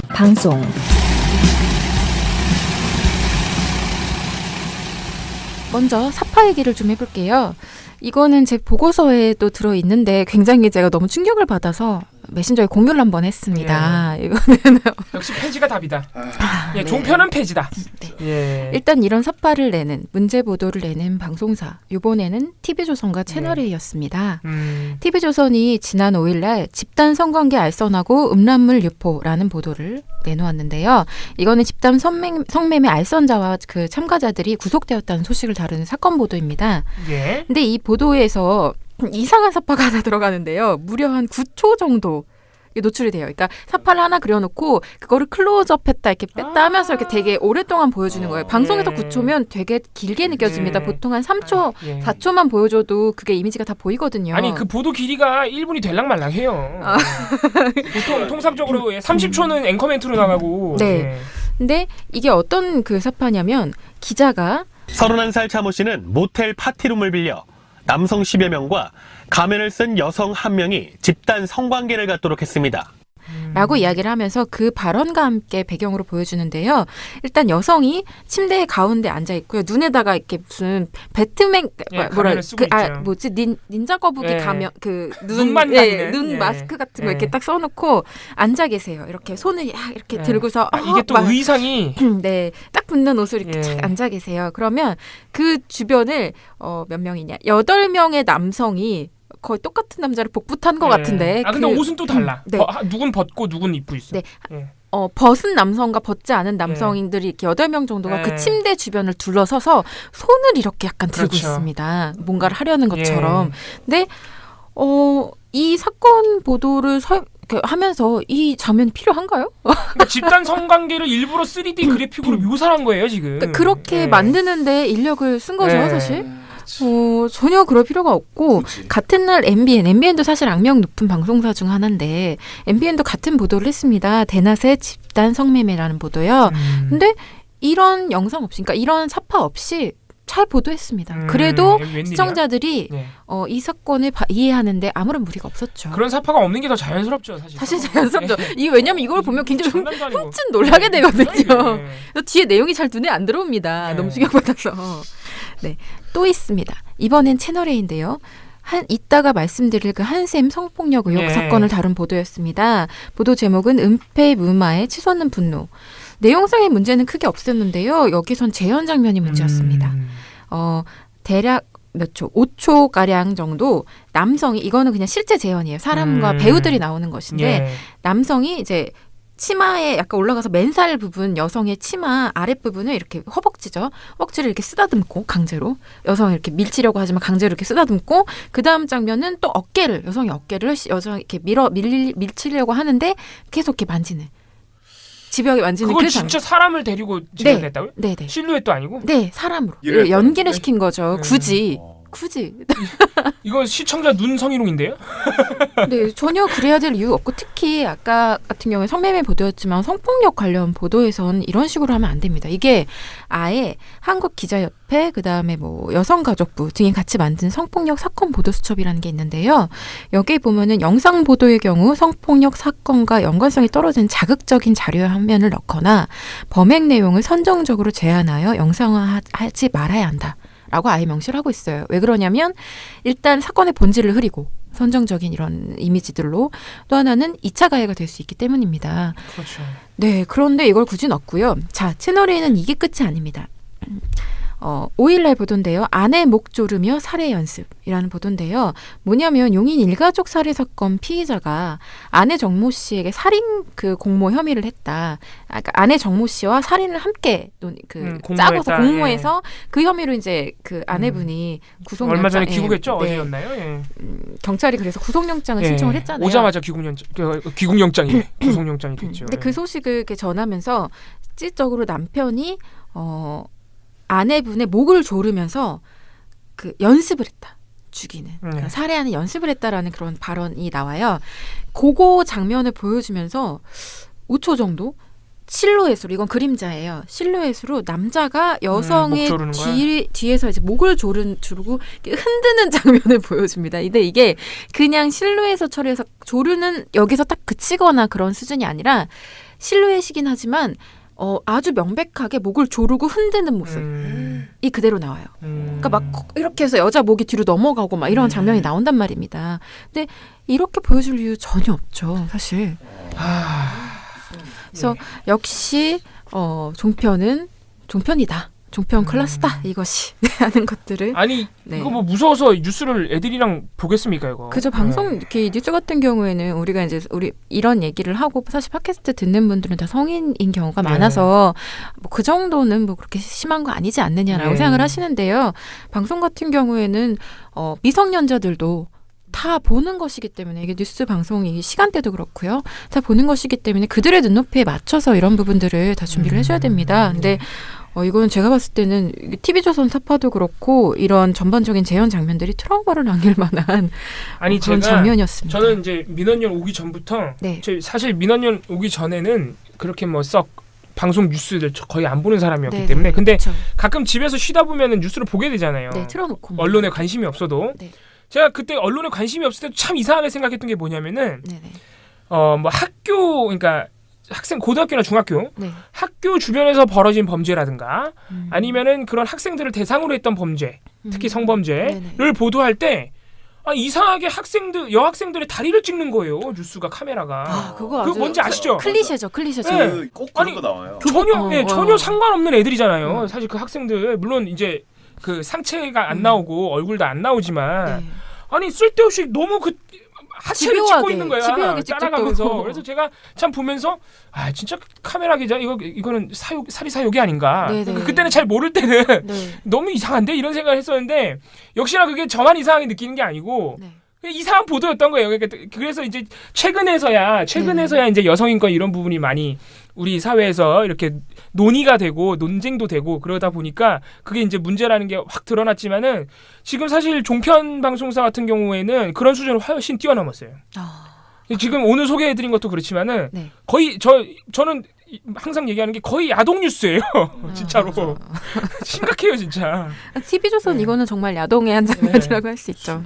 방송 먼저 사파 얘기를 좀 해볼게요. 이거는 제 보고서에도 들어있는데 굉장히 제가 너무 충격을 받아서 메신저에 공유를 한번 했습니다. 이거는 역시 폐지가 답이다. 네. 종편은 폐지다. 네. 예. 일단 이런 사파를 내는 문제 보도를 내는 방송사 이번에는 TV조선과 채널A였습니다. TV조선이 지난 5일날 집단 성관계 알선하고 음란물 유포라는 보도를 내놓았는데요. 이거는 집단 성매매 알선자와 그 참가자들이 구속되었다는 소식을 다루는 사건 보도입니다. 예. 근데 이 보도에서 이상한 사파가 하나 들어가는데요. 무려 한 9초 정도 노출이 돼요. 그러니까 사파를 하나 그려놓고 그거를 클로즈업했다 이렇게 뺐다 하면서 이렇게 되게 오랫동안 보여주는 거예요. 방송에서 9초면 되게 길게 느껴집니다. 보통 한 3초, 4초만 보여줘도 그게 이미지가 다 보이거든요. 아니 그 보도 길이가 1분이 될랑말랑해요. 보통 통상적으로 30초는 앵커 멘트로 나가고. 네. 근데 이게 어떤 그 사파냐면 기자가 31살 차모 씨는 모텔 파티룸을 빌려 남성 10여 명과 가면을 쓴 여성 1명이 집단 성관계를 갖도록 했습니다. 라고 이야기를 하면서 그 발언과 함께 배경으로 보여주는데요. 일단 여성이 침대 가운데 앉아 있고요. 눈에다가 이렇게 무슨 배트맨 닌자 거북이 가면 그 눈만 눈 마스크 같은 거 이렇게 딱 써놓고 앉아 계세요. 이렇게 손을 이렇게 들고서 이게 또 의상이 네, 딱 붙는 옷을 이렇게 쫙 앉아 계세요. 그러면 그 주변을 몇 명이냐? 8명의 남성이 거의 똑같은 남자를 복붙한 것 같은데. 근데 옷은 또 달라. 네. 누군 벗고 누군 입고 있어. 네. 벗은 남성과 벗지 않은 남성들이 이렇게 8명 정도가 그 침대 주변을 둘러서서 손을 이렇게 약간 들고 있습니다. 뭔가를 하려는 것처럼. 근데 이 사건 보도를 하면서 이 장면이 필요한가요? 그러니까 집단 성관계를 일부러 3D 그래픽으로 묘사한 거예요 지금. 그러니까 그렇게 만드는데 인력을 쓴 거죠 사실. 전혀 그럴 필요가 없고 같은 날 MBN도 사실 악명 높은 방송사 중 하나인데 MBN도 같은 보도를 했습니다. 대낮에 집단 성매매라는 보도요. 근데 이런 영상 없이 그러니까 이런 사파 없이 잘 보도했습니다. 그래도 웬일이야? 시청자들이 이 사건을 이해하는데 아무런 무리가 없었죠. 그런 사파가 없는 게 더 자연스럽죠 사실. 사실 자연스럽죠. 왜냐면 이걸 보면 굉장히 흠칫 놀라게 되거든요. 뒤에 내용이 잘 눈에 안 들어옵니다. 너무 충격받아서. 네, 또 있습니다. 이번엔 채널A인데요. 이따가 말씀드릴 그 한샘 성폭력 의혹 사건을 다룬 보도였습니다. 보도 제목은 은폐 무마에 치솟는 분노. 내용상의 문제는 크게 없었는데요. 여기선 재현 장면이 문제였습니다. 대략 몇 초, 5초가량 정도 남성이 이거는 그냥 실제 재현이에요. 사람과 배우들이 나오는 것인데 남성이 이제 치마에 약간 올라가서 맨살 부분 여성의 치마 아랫부분을 이렇게 허벅지죠. 허벅지를 이렇게 쓰다듬고 강제로 여성을 이렇게 밀치려고 하지만 강제로 이렇게 쓰다듬고 그 다음 장면은 또 여성이 어깨를 여성이 이렇게 밀치려고 하는데 계속 이렇게 만지는 집요하게 만지는 그걸 그 진짜 사람을 데리고 재현했다고요? 네네. 실루엣도 아니고? 네, 사람으로 연기를 시킨 거죠. 굳이. 굳이. 이거 시청자 눈 성희롱인데요? 네, 전혀 그래야 될 이유 없고 특히 아까 같은 경우에 성매매 보도였지만 성폭력 관련 보도에선 이런 식으로 하면 안 됩니다. 이게 아예 한국기자협회 그다음에 뭐 여성가족부 등이 같이 만든 성폭력 사건 보도 수첩이라는 게 있는데요. 여기에 보면은 영상 보도의 경우 성폭력 사건과 연관성이 떨어진 자극적인 자료 한 면을 넣거나 범행 내용을 선정적으로 제한하여 영상화하지 말아야 한다. 라고 아예 명시를 하고 있어요. 왜 그러냐면 일단 사건의 본질을 흐리고 선정적인 이런 이미지들로 또 하나는 2차 가해가 될 수 있기 때문입니다. 그렇죠. 네, 그런데 이걸 굳이 넣고요. 자, 채널A는 이게 끝이 아닙니다. 5일날 보도인데요. 아내 목 조르며 살해 연습이라는 보도인데요. 뭐냐면 용인 일가족 살해 사건 피의자가 아내 정모 씨에게 살인 그 공모 혐의를 했다. 그러니까 아내 정모 씨와 살인을 함께 짜고서 공모해서 그 혐의로 이제 그 아내분이 구속영장 얼마 전에 귀국했죠? 네. 어제였나요? 예. 경찰이 그래서 구속영장을 신청을 했잖아요. 오자마자 귀국영장이 구속영장이 됐죠. 근데 그 소식을 이렇게 전하면서 실질적으로 남편이 아내분의 목을 조르면서 그 연습을 했다. 죽이는. 그러니까 살해하는 연습을 했다라는 그런 발언이 나와요. 그거 장면을 보여주면서 5초 정도 실루엣으로 이건 그림자예요. 실루엣으로 남자가 여성의 뒤에서 이제 목을 조르고 흔드는 장면을 보여줍니다. 근데 이게 그냥 실루엣을 처리해서 조르는 여기서 딱 그치거나 그런 수준이 아니라 실루엣이긴 하지만 아주 명백하게 목을 조르고 흔드는 모습이 그대로 나와요. 그러니까 막 이렇게 해서 여자 목이 뒤로 넘어가고 막 이런 장면이 나온단 말입니다. 근데 이렇게 보여줄 이유 전혀 없죠, 사실. 그래서 역시 종편이다. 종편 클래스다 이것이 하는 것들을 아니 이거 뭐 무서워서 뉴스를 애들이랑 보겠습니까 이거? 그죠. 방송 이렇게 뉴스 같은 경우에는 우리가 이제 이런 얘기를 하고 사실 팟캐스트 듣는 분들은 다 성인인 경우가 많아서 뭐 그 정도는 뭐 그렇게 심한 거 아니지 않느냐라고 생각을 하시는데요. 방송 같은 경우에는 미성년자들도 다 보는 것이기 때문에 이게 뉴스 방송이 시간대도 그렇고요. 다 보는 것이기 때문에 그들의 눈높이에 맞춰서 이런 부분들을 다 준비를 해줘야 됩니다. 근데 이건 제가 봤을 때는 TV조선 사파도 그렇고 이런 전반적인 재현 장면들이 트라우마를 남길 만한 그런 장면이었습니다. 저는 이제 민원연 오기 전부터 사실 민원연 오기 전에는 그렇게 뭐 썩 방송 뉴스를 거의 안 보는 사람이었기 때문에 근데 가끔 집에서 쉬다 보면은 뉴스를 보게 되잖아요. 틀어놓고 언론에 관심이 없어도 제가 그때 언론에 관심이 없을 때도 참 이상하게 생각했던 게 뭐냐면은 뭐 학교 그러니까 학생 고등학교나 중학교 학교 주변에서 벌어진 범죄라든가 아니면은 그런 학생들을 대상으로 했던 범죄 특히 성범죄를 보도할 때 이상하게 여학생들의 다리를 찍는 거예요. 뉴스가 카메라가. 그거 뭔지 아시죠? 클리셰죠. 네. 꼭 그런 거 나와요. 전혀 상관없는 애들이잖아요. 사실 그 학생들 물론 이제 그 상체가 안 나오고 얼굴도 안 나오지만 아니 쓸데없이 너무 하체를 찍고 있는 거야. 따라가면서. 그래서 제가 참 보면서 진짜 카메라 기자 이거는 사리 사욕이 아닌가. 그때는 잘 모를 때는 너무 이상한데 이런 생각을 했었는데 역시나 그게 저만 이상하게 느끼는 게 아니고 이상한 보도였던 거예요. 그래서 이제 최근에서야 이제 여성인권 이런 부분이 많이 우리 사회에서 이렇게 논의가 되고 논쟁도 되고 그러다 보니까 그게 이제 문제라는 게 확 드러났지만은 지금 사실 종편 방송사 같은 경우에는 그런 수준을 훨씬 뛰어넘었어요. 지금 오늘 소개해드린 것도 그렇지만은 거의 저는 항상 얘기하는 게 거의 야동 뉴스예요. 진짜로 심각해요 진짜. TV조선 이거는 정말 야동의 한 장면이라고 할 수 있죠.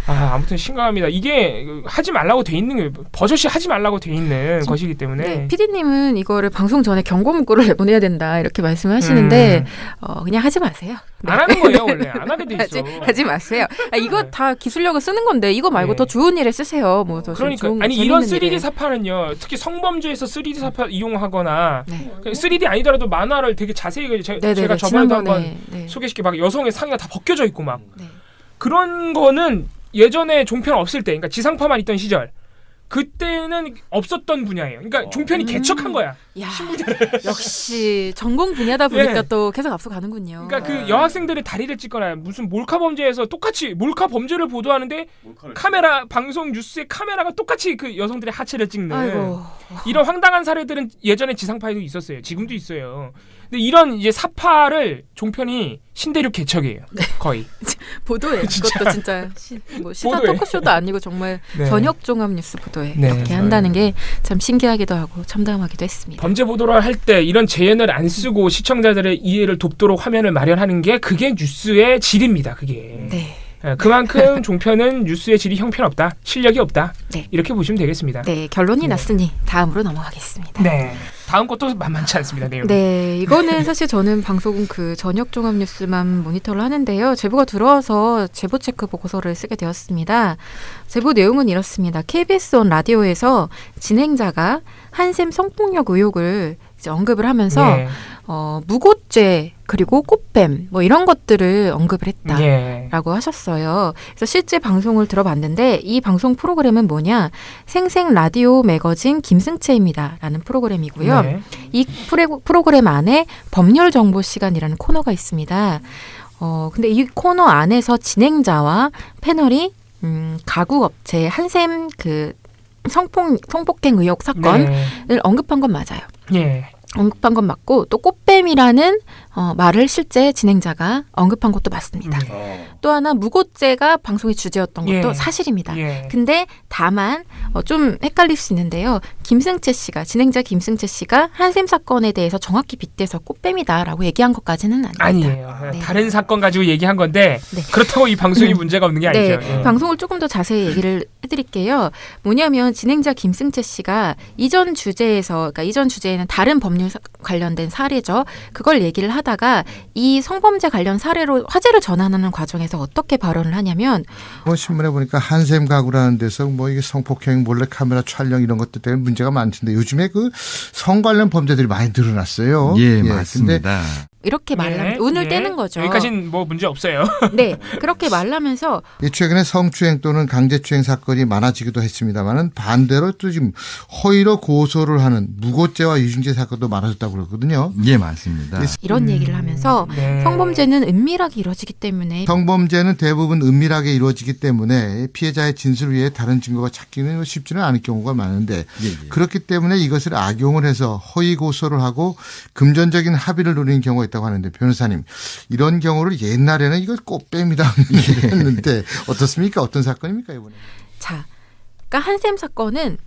아무튼 심각합니다. 이게 하지 말라고 돼 있는 버젓이 하지 말라고 돼 있는 것이기 때문에. PD님은 이거를 방송 전에 경고 문구를 내보내야 된다 이렇게 말씀을 하시는데 그냥 하지 마세요. 안 하는 거예요 원래. 안 하게 돼 있어. 하지 마세요. 이거 다 기술력을 쓰는 건데 이거 말고 더 좋은 일에 쓰세요. 뭐 더 그러니까 좋은 아니 이런 3D 사파는요. 특히 성범죄에서 3D 사파 이용하거나 3D 아니더라도 만화를 되게 자세히 제가 저번에도 한번 소개시켜 막 여성의 상의가 다 벗겨져 있고 막 그런 거는 예전에 종편 없을 때, 그러니까 지상파만 있던 시절 그때는 없었던 분야예요. 그러니까 종편이 개척한 거야. 신분야를. 역시 전공 분야다 보니까 또 계속 앞서가는군요. 그러니까 그 여학생들의 다리를 찍거나 무슨 몰카 범죄에서 똑같이 몰카 범죄를 보도하는데 카메라 방송 뉴스의 카메라가 똑같이 그 여성들의 하체를 찍는 이런 황당한 사례들은 예전에 지상파에도 있었어요. 지금도 있어요. 근데 이런 이제 사파를 종편이 신대륙 개척이에요. 거의. 보도에 그것도 진짜 시사 보도에. 토크쇼도 아니고 정말 네. 저녁 종합 뉴스 보도에 네. 이렇게 한다는 게 참 신기하기도 하고 참담하기도 했습니다. 범죄 보도를 할 때 이런 재연을 안 쓰고 시청자들의 이해를 돕도록 화면을 마련하는 게 그게 뉴스의 질입니다. 그게. 네. 그만큼 종편은 뉴스의 질이 형편없다. 실력이 없다. 네. 이렇게 보시면 되겠습니다. 네, 결론이 네. 났으니 다음으로 넘어가겠습니다. 네. 다음 것도 만만치 않습니다. 내용. 네, 이거는 사실 저는 방송 그 저녁 종합 뉴스만 모니터를 하는데요. 제보가 들어와서 제보 체크 보고서를 쓰게 되었습니다. 제보 내용은 이렇습니다. KBS 온 라디오에서 진행자가 한샘 성폭력 의혹을 이제 언급을 하면서 네. 무고죄 그리고 꽃뱀 뭐 이런 것들을 언급을 했다. 네. 라고 하셨어요. 그래서 실제 방송을 들어봤는데 이 방송 프로그램은 뭐냐? 생생 라디오 매거진 김승채입니다. 라는 프로그램이고요. 네. 이 프로그램 안에 법률 정보 시간이라는 코너가 있습니다. 근데 이 코너 안에서 진행자와 패널이 가구업체 한샘 그 성폭행 의혹 사건을 네. 언급한 건 맞아요. 예. 언급한 건 맞고 또 꽃뱀이라는 말을 실제 진행자가 언급한 것도 맞습니다. 또 하나 무고죄가 방송의 주제였던 것도 예. 사실입니다. 예. 근데 다만 좀 헷갈릴 수 있는데요. 김승채 씨가 진행자 김승채 씨가 한샘 사건에 대해서 정확히 빗대서 꽃뱀이다라고 얘기한 것까지는 아닙니다. 아니에요. 네. 다른 사건 가지고 얘기한 건데 네. 그렇다고 이 방송이 문제가 없는 게 아니죠. 네, 방송을 조금 더 자세히 얘기를 해드릴게요. 뭐냐면 진행자 김승채 씨가 이전 주제에서, 그러니까 이전 주제에는 다른 법률 관련된 사례죠. 그걸 얘기를 하다가 이 성범죄 관련 사례로 화제를 전환하는 과정에서 어떻게 발언을 하냐면 신문에 보니까 한샘 가구라는 데서 이게 성폭행, 몰래카메라 촬영 이런 것들 때문에 문제가 많던데 요즘에 그 성 관련 범죄들이 많이 늘어났어요. 예, 맞습니다. 이렇게 말하면 운을 떼는 거죠. 여기까지는 뭐 문제 없어요. 네, 그렇게 말하면서 최근에 성추행 또는 강제추행 사건이 많아지기도 했습니다만은 반대로 또 지금 허위로 고소를 하는 무고죄와 유증죄 사건도 많아졌다고 그러거든요. 예, 맞습니다. 이런 얘기를 하면서 성범죄는 은밀하게 이루어지기 때문에 성범죄는 대부분 은밀하게 이루어지기 때문에 피해자의 진술을 위해 다른 증거가 찾기는 쉽지는 않을 경우가 많은데 그렇기 때문에 이것을 악용을 해서 허위 고소를 하고 금전적인 합의를 누리는 경우가 있다고 하는데 변호사님 이런 경우를 옛날에는 이걸 꽃뱀이다 했는데 어떻습니까? 어떤 사건입니까 이번에? 자, 그러니까 한샘 사건은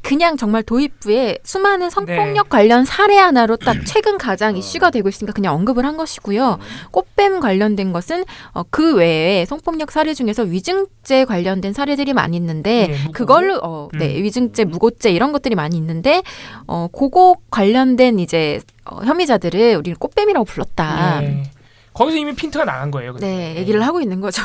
그냥 정말 도입부에 수많은 성폭력 관련 사례 하나로 딱 최근 가장 이슈가 되고 있으니까 그냥 언급을 한 것이고요. 꽃뱀 관련된 것은 그 외에 성폭력 사례 중에서 위증죄 관련된 사례들이 많이 있는데 그걸로 위증죄, 무고죄 이런 것들이 많이 있는데 그거 관련된 이제 혐의자들을 우리는 꽃뱀이라고 불렀다. 거기서 이미 핀트가 나간 거예요. 네, 얘기를 하고 있는 거죠.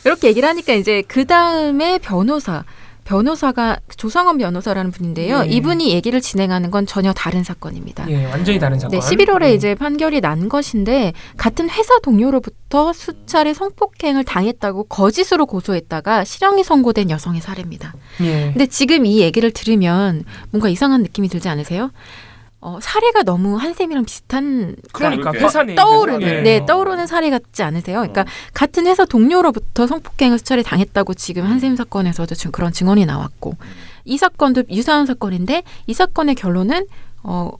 이렇게 얘기를 하니까 이제 그 다음에 변호사가 조상원 변호사라는 분인데요. 이분이 얘기를 진행하는 건 전혀 다른 사건입니다. 예, 완전히 다른 사건. 네, 11월에 이제 판결이 난 것인데 같은 회사 동료로부터 수차례 성폭행을 당했다고 거짓으로 고소했다가 실형이 선고된 여성의 사례입니다. 예. 근데 지금 이 얘기를 들으면 뭔가 이상한 느낌이 들지 않으세요? 사례가 너무 한샘이랑 비슷한 그러니까 회사네. 떠오르는 사례 같지 않으세요? 그러니까 같은 회사 동료로부터 성폭행을 수차례 당했다고 지금 한샘 사건에서도 지금 그런 증언이 나왔고 이 사건도 유사한 사건인데 이 사건의 결론은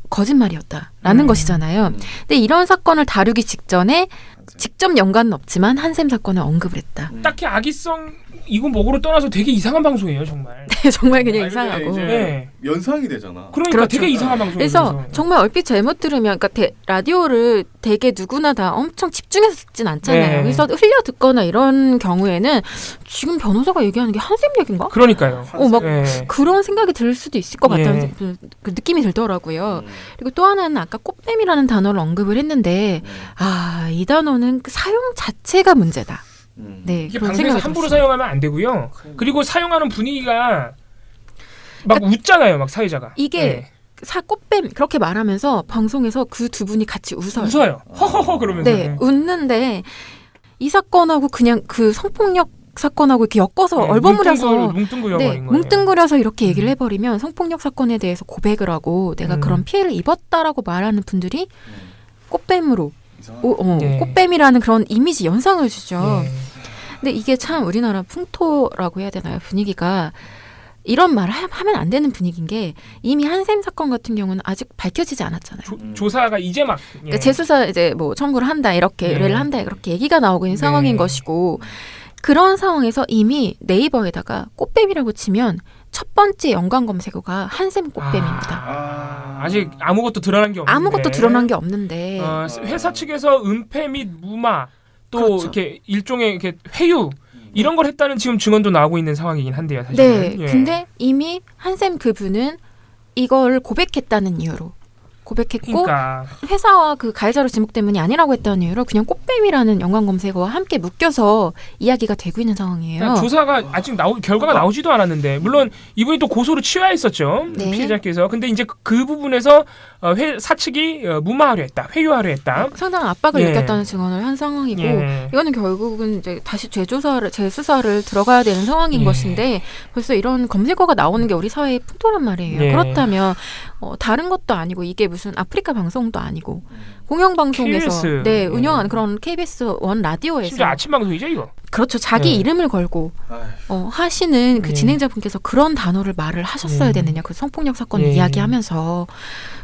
거짓말이었다라는 것이잖아요. 근데 이런 사건을 다루기 직전에 직접 연관은 없지만 한샘 사건을 언급을 했다. 딱히 악의성 이거 뭐고로 떠나서 되게 이상한 방송이에요, 정말. 네, 정말 그냥 이상하고. 이제 연상이 되잖아. 그러니까 그렇죠. 되게 이상한 방송이에요. 그래서 정말 얼핏 잘못 들으면, 그러니까 라디오를 되게 누구나 다 엄청 집중해서 듣진 않잖아요. 네. 그래서 흘려 듣거나 이런 경우에는 지금 변호사가 얘기하는 게 한샘 얘기인가? 그러니까요. 막 그런 생각이 들 수도 있을 것 같다는 그 느낌이 들더라고요. 그리고 또 하나는 아까 꽃뱀이라는 단어를 언급을 했는데 이 단어는 그 사용 자체가 문제다. 네, 이게 방송에서 함부로 사용하면 안 되고요. 그리고 사용하는 분위기가 막 웃잖아요, 막 사회자가. 이게 꽃뱀 그렇게 말하면서 방송에서 그 두 분이 같이 웃어요. 허허허 그러면서. 네, 웃는데 이 사건하고 그냥 그 성폭력 사건하고 이렇게 엮어서 얼버무려서 뭉뚱그려서 이렇게 얘기를 해버리면 성폭력 사건에 대해서 고백을 하고 내가 그런 피해를 입었다라고 말하는 분들이 꽃뱀으로 꽃뱀이라는 그런 이미지 연상을 주죠. 근데 이게 참 우리나라 풍토라고 해야 되나요? 분위기가 이런 말을 하면 안 되는 분위기인 게 이미 한샘 사건 같은 경우는 아직 밝혀지지 않았잖아요. 조사가 이제 막 그러니까 재수사 이제 뭐 청구를 한다 이렇게 의뢰를 한다 이렇게 얘기가 나오고 있는 상황인 것이고 그런 상황에서 이미 네이버에다가 꽃뱀이라고 치면 첫 번째 연관 검색어가 한샘 꽃뱀입니다. 아직 아무것도 드러난 게 없는데. 아무것도 드러난 게 없는데 회사 측에서 은폐 및 무마 또 그렇죠. 이렇게 일종의 이렇게 회유 이런 걸 했다는 지금 증언도 나오고 있는 상황이긴 한데요, 사실. 네, 근데 이미 한샘 그분은 이걸 고백했다는 이유로 고백했고 그러니까. 회사와 그 가해자로 지목 때문이 아니라고 했다는 이유로 그냥 꽃뱀이라는 연관 검색어와 함께 묶여서 이야기가 되고 있는 상황이에요. 조사가 아직 결과가 나오지도 않았는데 물론 이분이 또 고소로 취하했었죠. 네. 피해자께서. 근데 이제 그 부분에서 회사 측이 무마하려 했다, 회유하려 했다. 상당한 압박을 느꼈다는 증언을 한 상황이고 이거는 결국은 이제 다시 재수사를 들어가야 되는 상황인 것인데 벌써 이런 검색어가 나오는 게 우리 사회의 풍토란 말이에요. 그렇다면 다른 것도 아니고 이게 무슨 아프리카 방송도 아니고 공영방송에서 운영하는 그런 KBS 원 라디오에서 진짜 아침 방송이죠 이거. 그렇죠. 자기 이름을 걸고 하시는 그 진행자분께서 그런 단어를 말을 하셨어야 되느냐. 그 성폭력 사건을 이야기하면서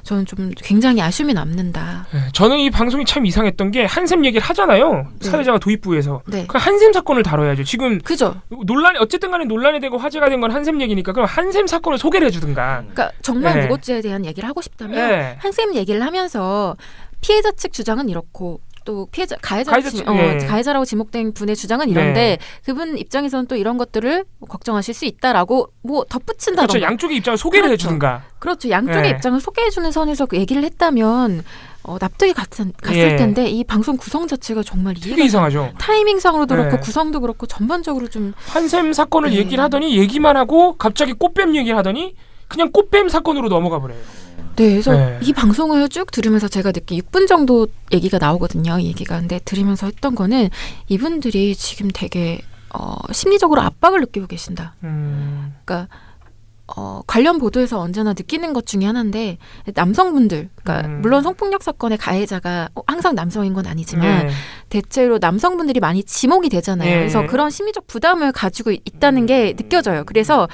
저는 좀 굉장히 아쉬움이 남는다. 저는 이 방송이 참 이상했던 게 한샘 얘기를 하잖아요. 사회자가 도입부에서. 그 한샘 사건을 다뤄야죠. 지금 그죠. 어쨌든 간에 논란이 되고 화제가 된 건 한샘 얘기니까 그럼 한샘 사건을 소개를 해주든가. 그러니까 정말 무고죄에 대한 얘기를 하고 싶다면 한샘 얘기를 하면서 피해자 측 주장은 이렇고 또 가해자라고 지목된 분의 주장은 이런데 그분 입장에서는 또 이런 것들을 보충하실 수 있다라고 뭐 덧붙인다던가. 그렇죠. 양쪽의 입장을 소개를 해주든가. 그렇죠. 양쪽의 입장을 소개해주는 선에서 그 얘기를 했다면 납득이 갔을 텐데 이 방송 구성 자체가 정말 되게 이상하죠. 타이밍상으로도 그렇고 구성도 그렇고 전반적으로 좀 한샘 사건을 얘기를 하더니 얘기만 하고 갑자기 꽃뱀 얘기를 하더니 그냥 꽃뱀 사건으로 넘어가 버려요. 네, 그래서 이 방송을 쭉 들으면서 제가 느낀 6분 정도 얘기가 나오거든요. 이 얘기가. 근데 들으면서 했던 거는 이분들이 지금 되게 심리적으로 압박을 느끼고 계신다. 그러니까 관련 보도에서 언제나 느끼는 것 중에 하나인데 남성분들, 그러니까 물론 성폭력 사건의 가해자가 항상 남성인 건 아니지만 대체로 남성분들이 많이 지목이 되잖아요. 그래서 그런 심리적 부담을 가지고 있다는 게 느껴져요. 그래서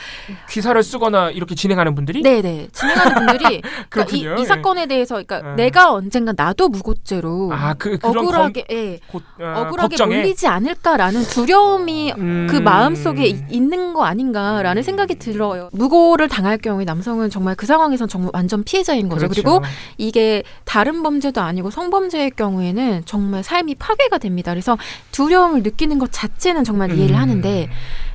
기사를 쓰거나 이렇게 진행하는 분들이? 네네. 진행하는 분들이 그러니까 이 사건에 대해서 그러니까 내가 언젠가 나도 무고죄로 억울하게 걱정에? 몰리지 않을까라는 두려움이 그 마음속에 있는 거 아닌가라는 생각이 들어요. 무고를 당할 경우에 남성은 정말 그 상황에선 정말 완전 피해자인 거죠. 그렇죠. 그리고 이게 다른 범죄도 아니고 성범죄의 경우에는 정말 삶이 파괴가 됩니다. 그래서 두려움을 느끼는 것 자체는 정말 이해를 하는데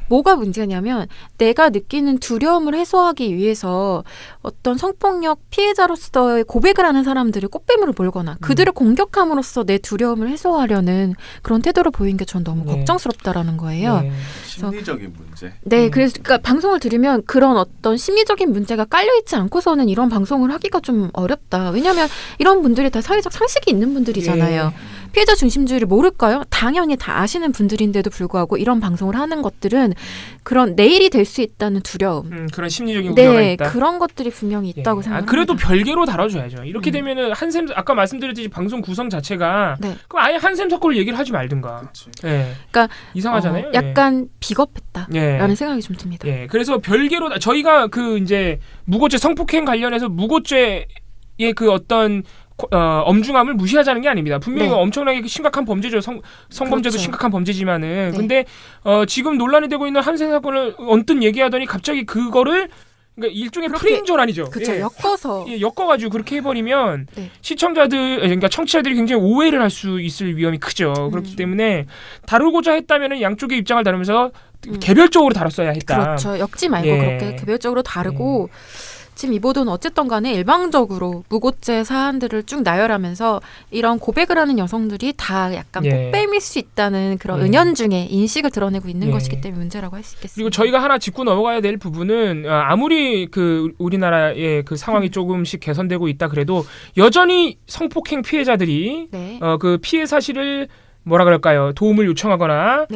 뭐가 문제냐면 내가 느끼는 두려움을 해소하기 위해서 어떤 성폭력 피해자로서의 고백을 하는 사람들을 꽃뱀으로 몰거나 그들을 공격함으로써 내 두려움을 해소하려는 그런 태도를 보이는 게 전 너무 걱정스럽다라는 거예요. 심리적인 문제. 네, 그래서 그러니까 방송을 들으면 그런 어떤 심리적인 문제가 깔려있지 않고서는 이런 방송을 하기가 좀 어렵다. 왜냐하면 이런 분들이 다 사회적 상식이 있는 분들이잖아요. 피해자 중심주의를 모를까요? 당연히 다 아시는 분들인데도 불구하고 이런 방송을 하는 것들은 그런 내일이 될 수 있다는 두려움. 그런 심리적인 우려가 있다. 그런 것들이 분명히 있다고 생각합니다. 그래도 별개로 다뤄줘야죠. 이렇게 되면은 한샘 아까 말씀드렸듯이 방송 구성 자체가 그럼 아예 한샘 사건을 얘기를 하지 말든가. 그러니까 이상하잖아요. 약간 비겁했다라는 생각이 좀 듭니다. 그래서 별개로 저희가 그 이제 무고죄 성폭행 관련해서 무고죄의 그 어떤 엄중함을 무시하자는 게 아닙니다. 분명히 엄청나게 심각한 범죄죠. 성범죄도 그렇죠. 심각한 범죄지만은 근데 지금 논란이 되고 있는 한샘 사건을 언뜻 얘기하더니 갑자기 그거를 그러니까 일종의 프레임전환이죠. 그렇죠. 엮어가지고 그렇게 해버리면 시청자들, 그러니까 청취자들이 굉장히 오해를 할 수 있을 위험이 크죠. 그렇기 때문에 다루고자 했다면은 양쪽의 입장을 다루면서 개별적으로 다뤘어야 했다. 그렇죠. 엮지 말고 그렇게 개별적으로 다루고. 지금 이 보도는 어쨌든 간에 일방적으로 무고죄 사안들을 쭉 나열하면서 이런 고백을 하는 여성들이 다 약간 꽃뱀일 수 있다는 그런 은연중에 인식을 드러내고 있는 것이기 때문에 문제라고 할 수 있겠습니다. 그리고 저희가 하나 짚고 넘어가야 될 부분은 아무리 그 우리나라의 그 상황이 조금씩 개선되고 있다 그래도 여전히 성폭행 피해자들이 그 피해 사실을 뭐라 그럴까요? 도움을 요청하거나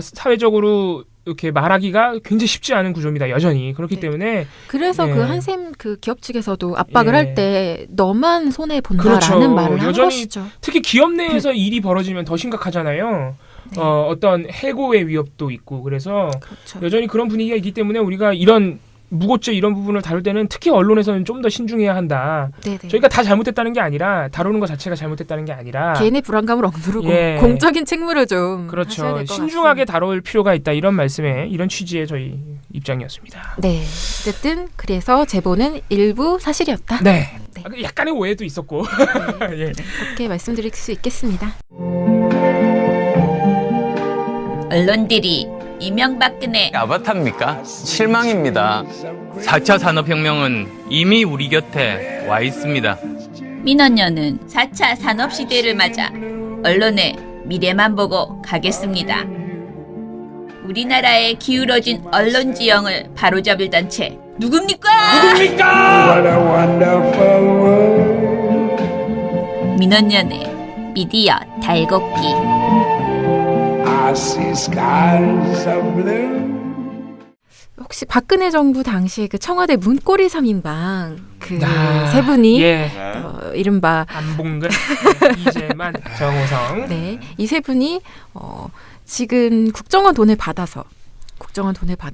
사회적으로 이렇게 말하기가 굉장히 쉽지 않은 구조입니다. 여전히 그렇기 때문에 그래서 그 한샘 그 기업 측에서도 압박을 할 때 너만 손해 본다라는 말을 한 것이죠. 특히 기업 내에서 일이 벌어지면 더 심각하잖아요. 어떤 해고의 위협도 있고 그래서 그렇죠. 여전히 그런 분위기가 있기 때문에 우리가 이런 무고죄 이런 부분을 다룰 때는 특히 언론에서는 좀 더 신중해야 한다. 네네. 저희가 다 잘못했다는 게 아니라 다루는 것 자체가 잘못했다는 게 아니라 개인의 불안감을 억누르고 예. 공적인 책무를 좀 그렇죠. 하셔야 될 것 신중하게 같습니다. 다룰 필요가 있다. 이런 말씀에 이런 취지의 저희 입장이었습니다. 네. 어쨌든 그래서 제보는 일부 사실이었다. 네. 약간의 오해도 있었고 예. 그렇게 말씀드릴 수 있겠습니다. 언론들이 이명박근혜 아바타입니까? 실망입니다. 4차 산업혁명은 이미 우리 곁에 와 있습니다. 민원연은 4차 산업시대를 맞아 언론의 미래만 보고 가겠습니다. 우리나라의 기울어진 언론 지형을 바로잡을 단체 누굽니까? 민원연의 미디어 달곡기. 혹시 박근혜 정부 당시에 그 청와대 문고리 3인방 그 세 분이 이른바 안봉근, 이재만, 정호성 네, 이 세 분이 지금 국정원 돈을 받아서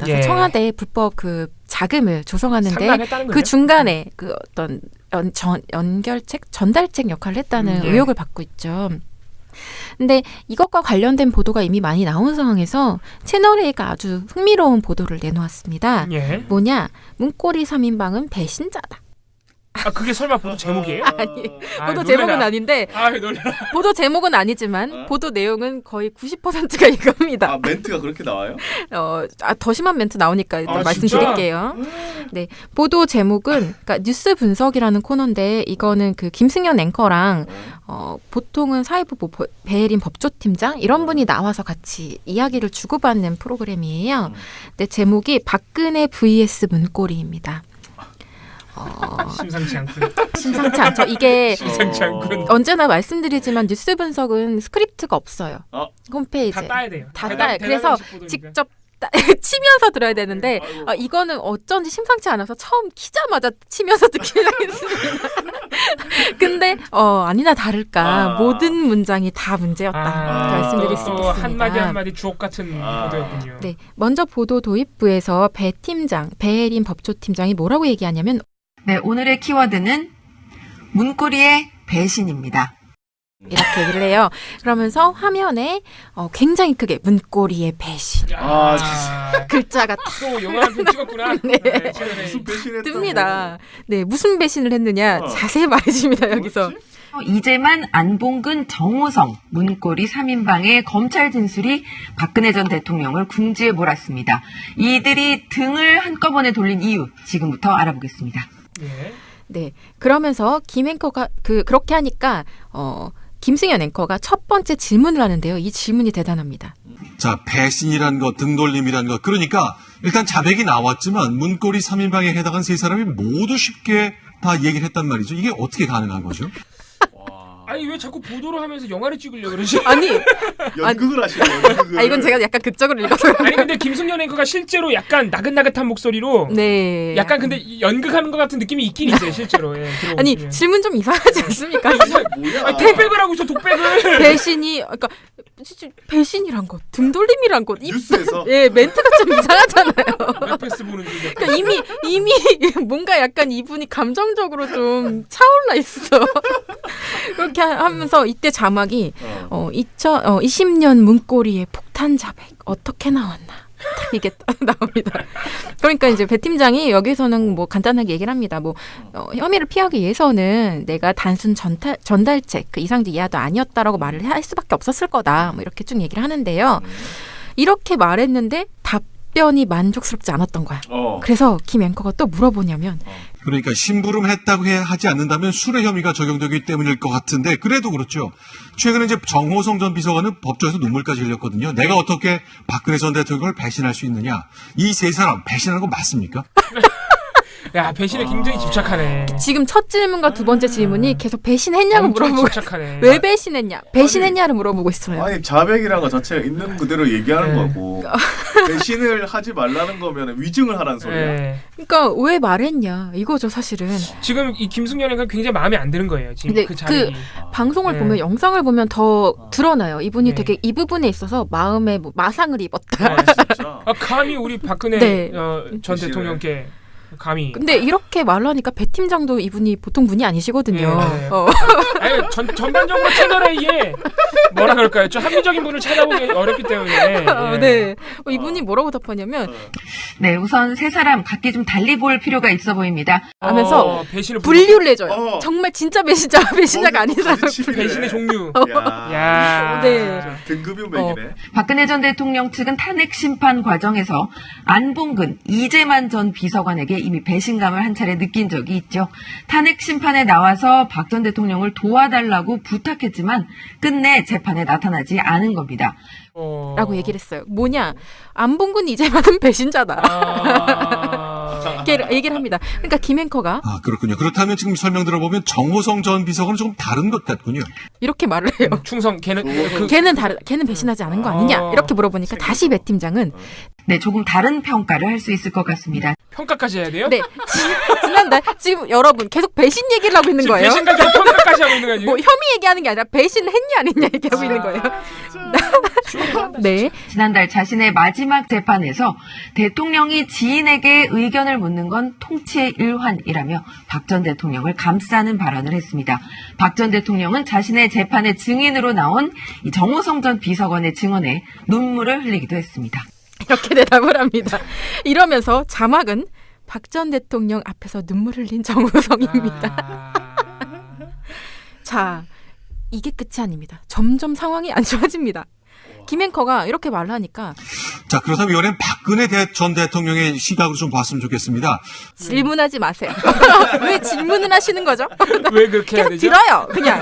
예. 청와대 불법 그 자금을 조성하는데 상납했다는 그 거죠? 중간에 그 어떤 연결책 전달책 역할을 했다는 예. 의혹을 받고 있죠. 근데 이것과 관련된 보도가 이미 많이 나온 상황에서 채널A가 아주 흥미로운 보도를 내놓았습니다. 예. 뭐냐? 문고리 3인방은 배신자다. 아 그게 설마 보도 제목이에요? 아니, 보도 놀래라. 제목은 아닌데 놀래라. 보도 제목은 아니지만 보도 내용은 거의 90%가 이겁니다. 아 멘트가 그렇게 나와요? 더 심한 멘트 나오니까 일단 아, 말씀드릴게요. 네, 보도 제목은 그러니까 뉴스 분석이라는 코너인데 이거는 그 김승현 앵커랑 보통은 사회부 배혜린 법조팀장 이런 분이 나와서 같이 이야기를 주고받는 프로그램이에요. 근데 제목이 박근혜 vs 문고리입니다. 심상치 않군. 심상치 않죠. 이게 심상치 않군. 언제나 말씀드리지만 뉴스 분석은 스크립트가 없어요. 홈페이지에. 다 따야 돼요. 다 따요. 그래서 직접 치면서 들어야 되는데 이거는 어쩐지 심상치 않아서 처음 키자마자 치면서 듣기 시작했습니다. 근데 아니나 다를까 모든 문장이 다 문제였다. 말씀드릴 수 있겠습니다. 한마디 한마디 주옥 같은 보도였군요. 네, 먼저 보도 도입부에서 배혜린 법조팀장이 뭐라고 얘기하냐면 네, 오늘의 키워드는 문고리의 배신입니다. 이렇게 얘기를 해요. 그러면서 화면에 굉장히 크게 문고리의 배신. 글자가 또 영화 한 편 찍었구나. 네. 무슨 배신했다고? 뜹니다. 네, 무슨 배신을 했느냐 자세히 말해줍니다. 여기서. 이재만, 안봉근, 정호성, 문고리 3인방의 검찰 진술이 박근혜 전 대통령을 궁지에 몰았습니다. 이들이 등을 한꺼번에 돌린 이유 지금부터 알아보겠습니다. 네, 그러면서 김 앵커가 그렇게 하니까 김승현 앵커가 첫 번째 질문을 하는데요. 이 질문이 대단합니다. 자, 배신이란 것, 등돌림이란 것. 그러니까 일단 자백이 나왔지만 문고리 3인방에 해당한 세 사람이 모두 쉽게 다 얘기를 했단 말이죠. 이게 어떻게 가능한 거죠? 아니 왜 자꾸 보도를 하면서 영화를 찍으려고 그러지? 아니 연극을 하시네요. 이건 제가 약간 그쪽으로 읽어서 아니 근데 김승현 앵커가 실제로 약간 나긋나긋한 목소리로 네. 약간 근데 연극하는 것 같은 느낌이 있긴 있어요 실제로. 예, 아니 질문 좀 이상하지 않습니까? 뭐야? 독백을 하고 있어 독백을. 배신이 그러니까 배신이란 것, 등돌림이란 것. 뉴스에서. 예, 멘트가 좀 이상하잖아요. 웹패스 보는 중에. 그러니까 이미 뭔가 약간 이분이 감정적으로 좀 차올라 있어. 그렇게 하면서 이때 자막이 20년 문고리의 폭탄 자백 어떻게 나왔나. 이게 나옵니다. 그러니까 이제 배 팀장이 여기서는 뭐 간단하게 얘기를 합니다. 뭐 혐의를 피하기 위해서는 내가 단순 전달책 그 이상직 이하도 아니었다라고 말을 할 수밖에 없었을 거다. 뭐 이렇게 쭉 얘기를 하는데요. 이렇게 말했는데 답변이 만족스럽지 않았던 거야. 그래서 김 앵커가 또 물어보냐면 그러니까 심부름했다고 하지 않는다면 술의 혐의가 적용되기 때문일 것 같은데 그래도 그렇죠. 최근에 이제 정호성 전 비서관은 법정에서 눈물까지 흘렸거든요. 내가 어떻게 박근혜 전 대통령을 배신할 수 있느냐. 이 세 사람 배신하는 거 맞습니까? 야, 배신에 굉장히 집착하네. 지금 첫 질문과 두 번째 질문이 계속 배신했냐고 물어보고 집착하네. 왜 배신했냐? 배신했냐를 물어보고 있어요. 아니 자백이라는 거 자체가 있는 그대로 얘기하는 거고 배신을 하지 말라는 거면 위증을 하라는 소리야. 그러니까 왜 말했냐 이거죠 사실은. 지금 이 김승연이가 굉장히 마음에 안 드는 거예요. 지금 근데 그 자백이. 방송을 보면 영상을 보면 더 드러나요. 이분이 되게 이 부분에 있어서 마음에 뭐 마상을 입었다. 감히 우리 박근혜 네. 전 대통령께 감히. 근데 이렇게 말하니까 배 팀장도 이분이 보통 분이 아니시거든요. 아니, 전반적으로 채널A에 뭐라 그럴까요? 좀 합리적인 분을 찾아보기 어렵기 때문에. 네. 이분이 뭐라고 답하냐면 네, 우선 세 사람 각기 좀 달리 볼 필요가 있어 보입니다. 하면서 배신을 분류를 해줘요. 정말 진짜 배신자가 아닌 사람. 배신의 종류. 야. 네. 등급이 매기네. 박근혜 전 대통령 측은 탄핵 심판 과정에서 안봉근, 이재만 전 비서관에게 이미 배신감을 한 차례 느낀 적이 있죠. 탄핵 심판에 나와서 박 전 대통령을 도와달라고 부탁했지만 끝내 재판에 나타나지 않은 겁니다. 라고 얘기를 했어요. 뭐냐? 안봉근 이재만은 배신자다. 얘기를 합니다. 그러니까 김 앵커가 그렇군요. 그렇다면 지금 설명 들어보면 정호성 전 비서관은 조금 다른 것 같군요. 이렇게 말을 해요. 충성 걔는 걔는 배신하지 않은 거 아니냐? 이렇게 물어보니까 다시 배 팀장은 네, 조금 다른 평가를 할 수 있을 것 같습니다. 평가까지 해야 돼요? 네. 지난달 지금 여러분 계속 배신 얘기를 하고 있는 거예요. 배신까지 평가까지 하고 있는 거예요. 뭐 혐의 얘기하는 게 아니라 배신했냐 안 했냐 얘기하고 있는 거예요. 네. 지난달 자신의 마지막 재판에서 대통령이 지인에게 의견을 묻는 건 통치의 일환이라며 박 전 대통령을 감싸는 발언을 했습니다. 박 전 대통령은 자신의 재판의 증인으로 나온 이 정호성 전 비서관의 증언에 눈물을 흘리기도 했습니다. 이렇게 대답을 합니다. 이러면서 자막은 박 전 대통령 앞에서 눈물 흘린 정호성입니다. 자, 이게 끝이 아닙니다. 점점 상황이 안 좋아집니다. 김 앵커가 이렇게 말하니까 자, 그렇다면 이번엔 박근혜 전 대통령의 시각으로 좀 봤으면 좋겠습니다. 질문하지 마세요. 왜 질문을 하시는 거죠? 왜 그렇게 해야 되죠? 들어요. 그냥.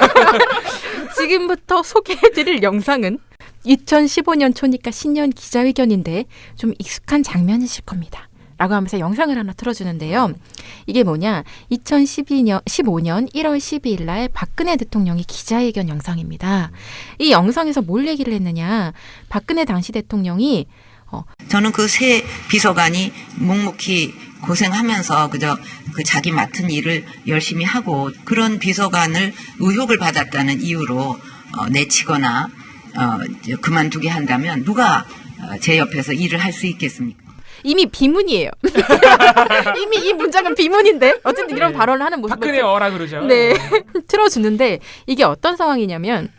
지금부터 소개해드릴 영상은 2015년 초니까 신년 기자회견인데 좀 익숙한 장면이실 겁니다. 라고 하면서 영상을 하나 틀어주는데요. 이게 뭐냐? 2015년 1월 12일 날 박근혜 대통령이 기자회견 영상입니다. 이 영상에서 뭘 얘기를 했느냐? 박근혜 당시 대통령이 저는 그 새 비서관이 묵묵히 고생하면서 그저 그 자기 맡은 일을 열심히 하고 그런 비서관을 의혹을 받았다는 이유로 내치거나 그만두게 한다면 누가 제 옆에서 일을 할 수 있겠습니까? 이미 비문이에요. 이미 이 문장은 비문인데 어쨌든 이런 발언을 하는 모습을 박근혜 어라 그러죠. 네. 틀어주는데 이게 어떤 상황이냐면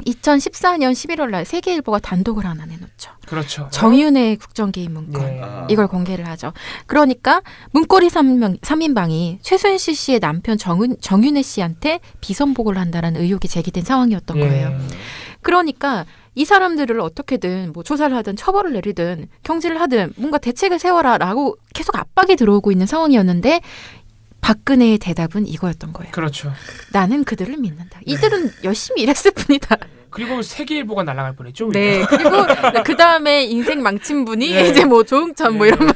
2014년 11월 날 세계일보가 단독을 하나 내놓죠. 그렇죠. 정윤회 국정개입 문건. 이걸 공개를 하죠. 그러니까 문고리 3인방이 최순실 씨의 남편 정윤회 씨한테 비선보고를 한다는 의혹이 제기된 상황이었던 거예요. 그러니까 이 사람들을 어떻게든 뭐 조사를 하든 처벌을 내리든 경질을 하든 뭔가 대책을 세워라라고 계속 압박이 들어오고 있는 상황이었는데 박근혜의 대답은 이거였던 거예요. 그렇죠. 나는 그들을 믿는다. 이들은 열심히 일했을 뿐이다. 그리고 세계일보가 날아갈 뻔했죠. 네. 그리고 그 다음에 인생 망친 분이 이제 뭐 조응천 뭐 이런 분.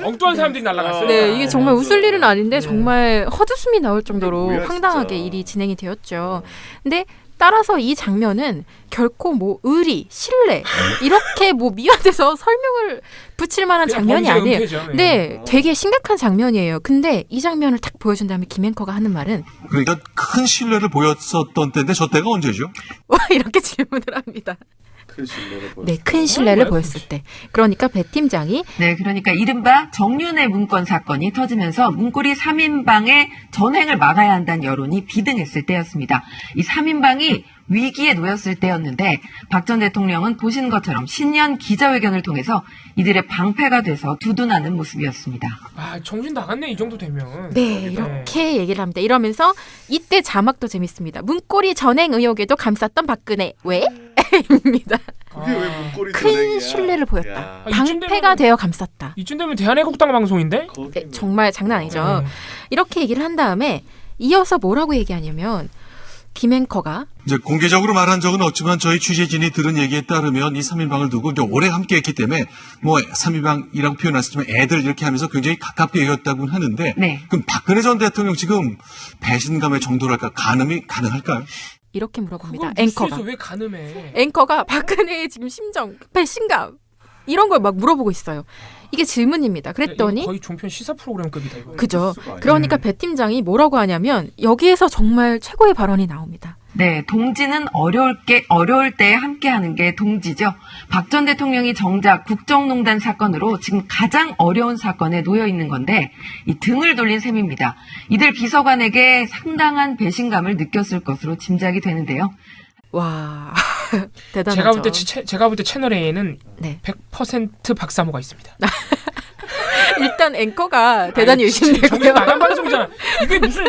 엉뚱한 사람들이 날아갔어요. 네, 이게 정말 웃을 일은 아닌데 정말 헛웃음이 나올 정도로 황당하게 일이 진행이 되었죠. 근데 따라서 이 장면은 결코 뭐 의리, 신뢰 이렇게 뭐 미화돼서 설명을 붙일 만한 장면이 아니에요. 네, 되게 심각한 장면이에요. 근데 이 장면을 딱 보여준 다음에 김 앵커가 하는 말은 그러니까 큰 신뢰를 보였었던 때인데 저 때가 언제죠? 이렇게 질문을 합니다. 네, 큰 신뢰를 보였을 때. 그러니까 배 팀장이 네, 그러니까 이른바 정윤회 문건 사건이 터지면서 문고리 3인방의 전횡을 막아야 한다는 여론이 비등했을 때였습니다. 이 3인방이 위기에 놓였을 때였는데 박 전 대통령은 보신 것처럼 신년 기자회견을 통해서 이들의 방패가 돼서 두둔하는 모습이었습니다. 아, 정신 나갔네 이 정도 되면. 네, 이렇게 얘기를 합니다. 이러면서 이때 자막도 재밌습니다. 문고리 전행 의혹에도 감쌌던 박근혜. 왜? 입니다. 그게 왜 문고리 큰 신뢰를 보였다. 방패가 되어 감쌌다. 이쯤 되면 대한애국당 방송인데? 네, 정말 장난 아니죠. 이렇게 얘기를 한 다음에 이어서 뭐라고 얘기하냐면 김앵커가 이제 공개적으로 말한 적은 없지만 저희 취재진이 들은 얘기에 따르면 이 3인방을 두고 이제 오래 함께했기 때문에 뭐 3인방이라고 표현했지만 애들 이렇게 하면서 굉장히 가깝게 여겼다고는 하는데 네. 그럼 박근혜 전 대통령 지금 배신감의 정도랄까 가능할까요? 이렇게 물어봅니다. 뉴스에서 앵커가. 왜 가늠해? 앵커가 박근혜의 지금 심정, 배신감 이런 걸 막 물어보고 있어요. 이게 질문입니다. 그랬더니 거의 종편 시사 프로그램급이다 이거. 그죠. 그러니까 배 팀장이 뭐라고 하냐면 여기에서 정말 최고의 발언이 나옵니다. 네, 동지는 어려울 때 함께하는 게 동지죠. 박 전 대통령이 정작 국정농단 사건으로 지금 가장 어려운 사건에 놓여 있는 건데 이 등을 돌린 셈입니다. 이들 비서관에게 상당한 배신감을 느꼈을 것으로 짐작이 되는데요. 와, 대단하죠. 제가 볼 때 채널 A에는 네. 100% 박사모가 있습니다. 일단 앵커가 대단히 의심되고요. 정신 나간 방송이잖아. 이게 무슨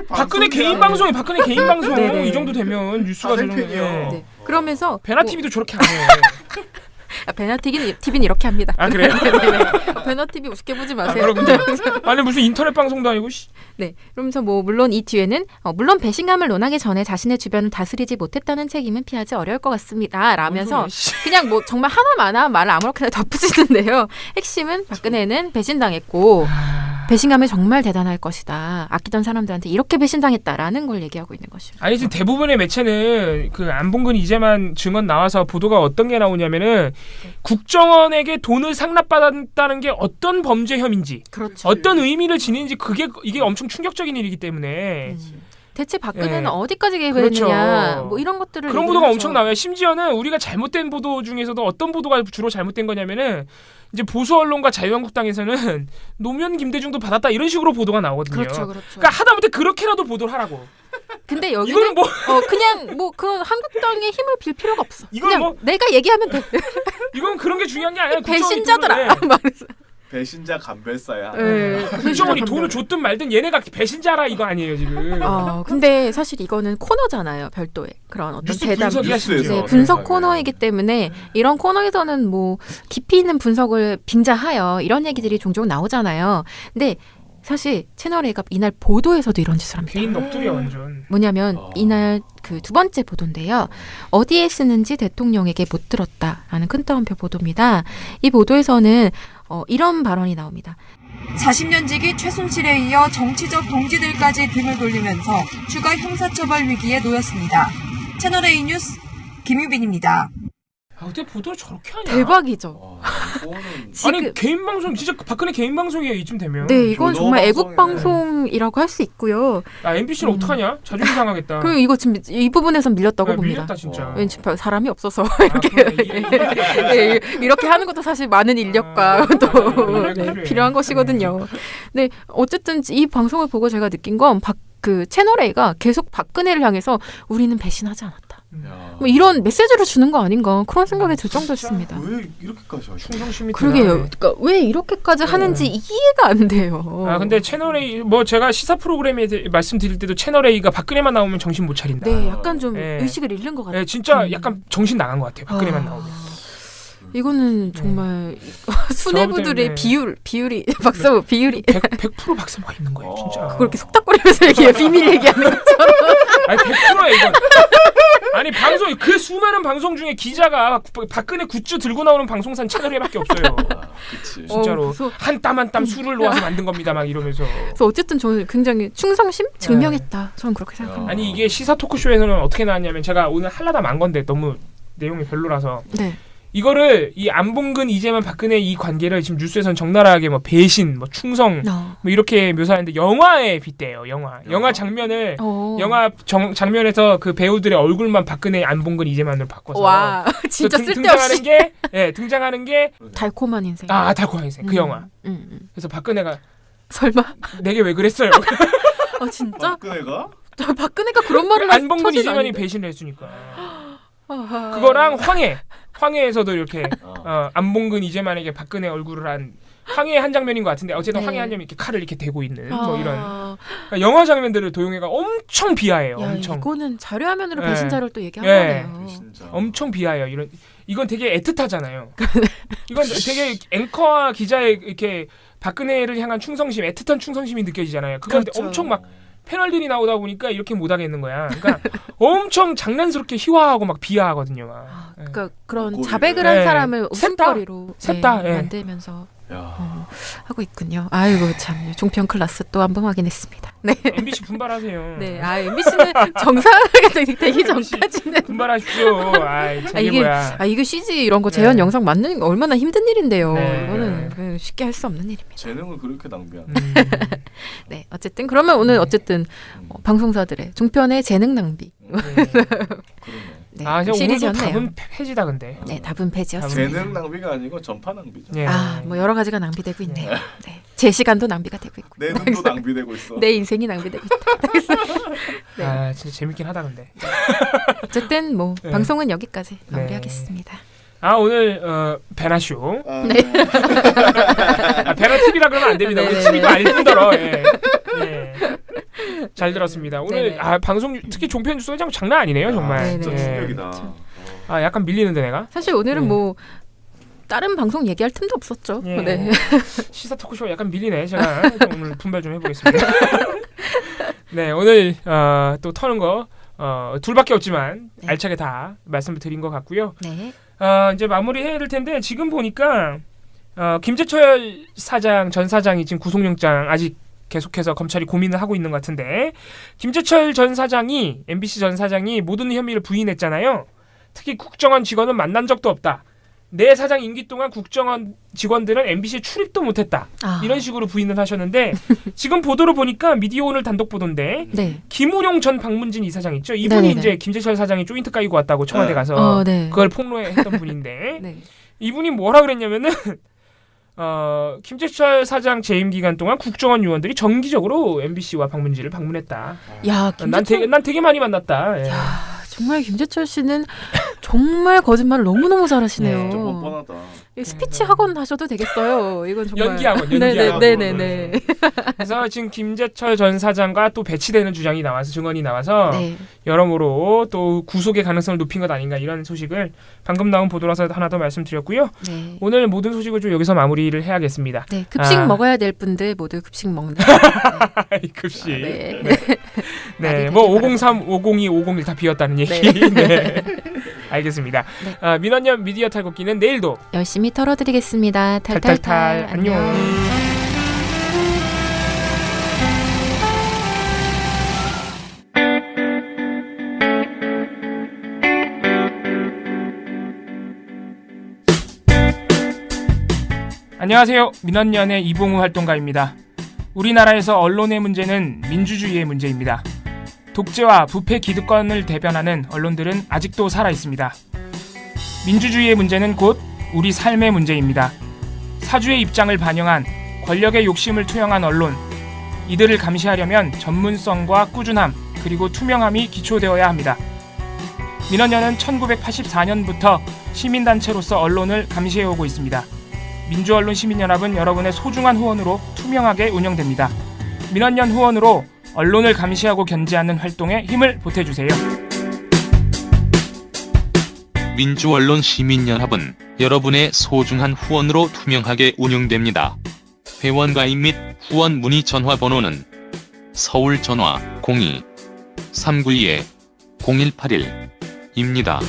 박근혜 개인 방송이 박근혜 개인 방송 네네. 이 정도 되면 뉴스가 되는 거예요. 네. 그러면서 베나 TV도 저렇게 안 해요. 베나 TV는 이렇게 합니다. 아 그래요? 베나 TV 우습게 보지 마세요. 아니 무슨 인터넷 방송도 아니고. 네, 그러면서 뭐 물론 이 뒤에는 물론 배신감을 논하기 전에 자신의 주변을 다스리지 못했다는 책임은 피하지 어려울 것 같습니다. 라면서 그냥 뭐 정말 하나마나 말을 아무렇게나 덧붙이는데요. 핵심은 박근혜는 배신당했고 배신감이 정말 대단할 것이다. 아끼던 사람들한테 이렇게 배신당했다라는 걸 얘기하고 있는 것입니다. 아니 지금 대부분의 매체는 그 안봉근 이재만 증언 나와서 보도가 어떤 게 나오냐면은 국정원에게 돈을 상납받았다는 게 어떤 범죄 혐의인지, 그렇죠. 어떤 의미를 지니는지 이게 엄청 충격적인 일이기 때문에. 대체 박근혜는 네. 어디까지 개입했느냐, 그렇죠. 뭐 이런 것들을 그런 보도가 얘기하죠. 엄청 나와요. 심지어는 우리가 잘못된 보도 중에서도 어떤 보도가 주로 잘못된 거냐면은 이제 보수 언론과 자유한국당에서는 노무현 김대중도 받았다 이런 식으로 보도가 나오거든요. 그렇죠. 그러니까 하다못해 그렇게라도 보도를 하라고. 근데 여기는 뭐 그냥 뭐 그 한국당의 힘을 빌 필요가 없어. 이건 그냥 뭐 내가 얘기하면 돼. 이건 그런 게 중요한 게 아니라 배신자더라. 말해서. 배신자 감별사야. 국정원이 돈을 줬든 말든 얘네가 배신자라 이거 아니에요 지금. 근데 사실 이거는 코너잖아요. 별도의 그런 어떤 뉴스 대담 분석이야, 분석 코너이기 때문에 이런 코너에서는 뭐 깊이 있는 분석을 빙자하여 이런 얘기들이 종종 나오잖아요. 근데 사실 채널A가 이날 보도에서도 이런 짓을 합니다. 개인 넋두리야 완전. 뭐냐면 이날 그 두 번째 보도인데요. 어디에 쓰는지 대통령에게 못 들었다라는 큰 따옴표 보도입니다. 이 보도에서는 이런 발언이 나옵니다. 40년 지기 최순실에 이어 정치적 동지들까지 등을 돌리면서 추가 형사처벌 위기에 놓였습니다. 채널A 뉴스 김유빈입니다. 어떻게 보도를 저렇게 하냐? 대박이죠. 아니 개인 방송 진짜 박근혜 개인 방송이에요 이쯤 되면. 네, 이건 정말 애국 방송이라고 할 수 있고요. MBC는 어떡하냐? 자존심 상하겠다. 그리고 이거 지금 이 부분에서 밀렸다고 봅니다. 밀렸다 진짜. 왠지 사람이 없어서 이렇게 이렇게 하는 것도 사실 많은 인력과 또 필요한 것이거든요. 네, 어쨌든 이 방송을 보고 제가 느낀 건 그 채널A가 계속 박근혜를 향해서 우리는 배신하지 않았다. 뭐 이런 메시지를 주는 거 아닌가 그런 생각이 들 정도였습니다. 왜 이렇게까지 하죠? 충성심이 그러게요. 그러니까 왜 이렇게까지 하는지 이해가 안 돼요. 근데 채널A 뭐 제가 시사 프로그램에 말씀드릴 때도 채널A가 박근혜만 나오면 정신 못 차린다. 네, 약간 좀 의식을 잃는 것 같아요. 네, 진짜 약간 정신 나간 것 같아요. 박근혜만 나오면. 이거는 정말 수뇌부들의 비율이 박사모 비율이 100% 박사모가 있는 거예요, 진짜. 그걸 이렇게 속닥거리면서 얘기해 비밀 얘기하는 것처럼. 아니 100%야 이건. 아니 방송 그 수많은 방송 중에 기자가 박근혜 굿즈 들고 나오는 방송사는 채널A밖에 없어요. 그치. 진짜로 한 땀 한 땀 술을 놓아서 만든 겁니다, 막 이러면서. 그래서 어쨌든 저는 굉장히 충성심 증명했다. 저는 그렇게 생각합니다. 아니 이게 시사 토크쇼에서는 어떻게 나왔냐면 제가 오늘 하려다 만 건데 너무 내용이 별로라서. 네. 이거를 이 안봉근 이재만 박근혜 이 관계를 지금 뉴스에서는 적나라하게 뭐 배신, 뭐 충성, 뭐 이렇게 묘사하는데 영화에 빗대요. 영화 장면을 영화 장면에서 그 배우들의 얼굴만 박근혜, 안봉근 이재만으로 바꿔서. 와, 진짜 쓸데없이 등장하는 게 달콤한 인생. 달콤한 인생 그 영화. 그래서 박근혜가 설마 내게 왜 그랬어요? 진짜? 박근혜가 그런 말을 안봉근 이재만이 배신을 했으니까. 그거랑 황해에서도 이렇게 안봉근 이재만에게 박근혜 얼굴을 한 황해 한 장면인 것 같은데 어쨌든 황해 한 장면 이렇게 칼을 이렇게 대고 있는 뭐 이런 그러니까 영화 장면들을 도용해가 엄청 비하해요. 엄청. 이거는 자료화면으로 배신자를 또 얘기한 거네요. 엄청 비하해요. 이건 되게 애틋하잖아요. 이건 되게 앵커와 기자의 이렇게 박근혜를 향한 충성심, 애틋한 충성심이 느껴지잖아요. 그런데 그렇죠. 엄청 막 패널들이 나오다 보니까 이렇게 못 하겠는 거야. 그러니까 엄청 장난스럽게 희화하고 막 비하하거든요. 막. 그러니까 그런 자백을 한 사람을 웃음거리로 셋다 만들면서 하고 있군요. 아이고 참 종편 클래스 또 한 번 확인했습니다. 네. MBC 분발하세요. 네, MBC는 정상하게 되기 전까지는 분발하십시오. 이게 CG 이런 거 재현 영상 만드는 거 얼마나 힘든 일인데요. 이거는 쉽게 할 수 없는 일입니다. 재능을 그렇게 낭비하는. 네, 어쨌든 그러면 오늘 방송사들의 종편의 재능 낭비. 네, 오늘도 답은 폐지다 근데. 네, 답은 폐지였습니다. 재능 낭비가 아니고 전파 낭비죠. 뭐 여러 가지가 낭비되고 있네요. 네. 제 시간도 낭비가 되고 있고. 내 눈도 낭비되고 있어. 내 인생이 낭비되고 있다. 네. 진짜 재밌긴 하다 근데. 어쨌든 방송은 여기까지 마무리하겠습니다. 오늘 베나쇼. 네. 베나 TV라 그러면 안 됩니다. 우리 TV도 아닐 뿐더러. 잘 들었습니다. 오늘 방송 특히 종편 뉴스가 장난 아니네요 정말. 진짜 충격이다. 약간 밀리는데 내가. 사실 오늘은 다른 방송 얘기할 틈도 없었죠. 네. 시사 토크쇼 약간 밀리네. 제가 오늘 분발 좀 해보겠습니다. 네, 오늘 또 터는 거 둘밖에 없지만 알차게 다 말씀을 드린 것 같고요. 네. 이제 마무리해야 될 텐데 지금 보니까 김재철 전 사장이 지금 구속영장 아직 계속해서 검찰이 고민을 하고 있는 것 같은데 김재철 전 사장이 MBC 전 사장이 모든 혐의를 부인했잖아요. 특히 국정원 직원은 만난 적도 없다. 내 사장 임기 동안 국정원 직원들은 MBC에 출입도 못했다. 이런 식으로 부인을 하셨는데 지금 보도를 보니까 미디어 오늘 단독 보도인데 김우룡 전 방문진 이사장 있죠. 이분이 이제 김재철 사장이 조인트 까이고 왔다고 청와대 가서 그걸 폭로했던 분인데 이분이 뭐라 그랬냐면은 김재철 사장 재임 기간 동안 국정원 요원들이 정기적으로 MBC와 방문진을 방문했다. 야, 난 되게 많이 만났다. 야, 정말 김재철 씨는 정말 거짓말을 너무너무 잘하시네요. 좀 뻔뻔하다. 스피치 학원 하셔도 되겠어요. 이건 정말 연기학원. 네네네. 그래서 지금 김재철 전 사장과 또 배치되는 증언이 나와서 여러모로 또 구속의 가능성을 높인 것 아닌가 이런 소식을 방금 나온 보도라서 하나 더 말씀드렸고요. 오늘 모든 소식을 좀 여기서 마무리를 해야겠습니다. 네, 급식 먹어야 될 분들 모두 급식 먹는. 급식. 네, 뭐 503, 502, 501 다 비었다는 얘기. 네. 알겠습니다. 민원연 미디어 탈곡기는 내일도 열심히 털어드리겠습니다. 탈탈탈. 안녕. 안녕하세요. 민원연의 이봉우 활동가입니다. 우리나라에서 언론의 문제는 민주주의의 문제입니다. 독재와 부패 기득권을 대변하는 언론들은 아직도 살아있습니다. 민주주의의 문제는 곧 우리 삶의 문제입니다. 사주의 입장을 반영한 권력의 욕심을 투영한 언론, 이들을 감시하려면 전문성과 꾸준함 그리고 투명함이 기초되어야 합니다. 민원연은 1984년부터 시민단체로서 언론을 감시해오고 있습니다. 민주언론 시민연합은 여러분의 소중한 후원으로 투명하게 운영됩니다. 민원연 후원으로 언론을 감시하고 견제하는 활동에 힘을 보태주세요. 민주언론 시민연합은 여러분의 소중한 후원으로 투명하게 운영됩니다. 회원가입 및 후원 문의 전화번호는 서울 전화 02-392-0181입니다.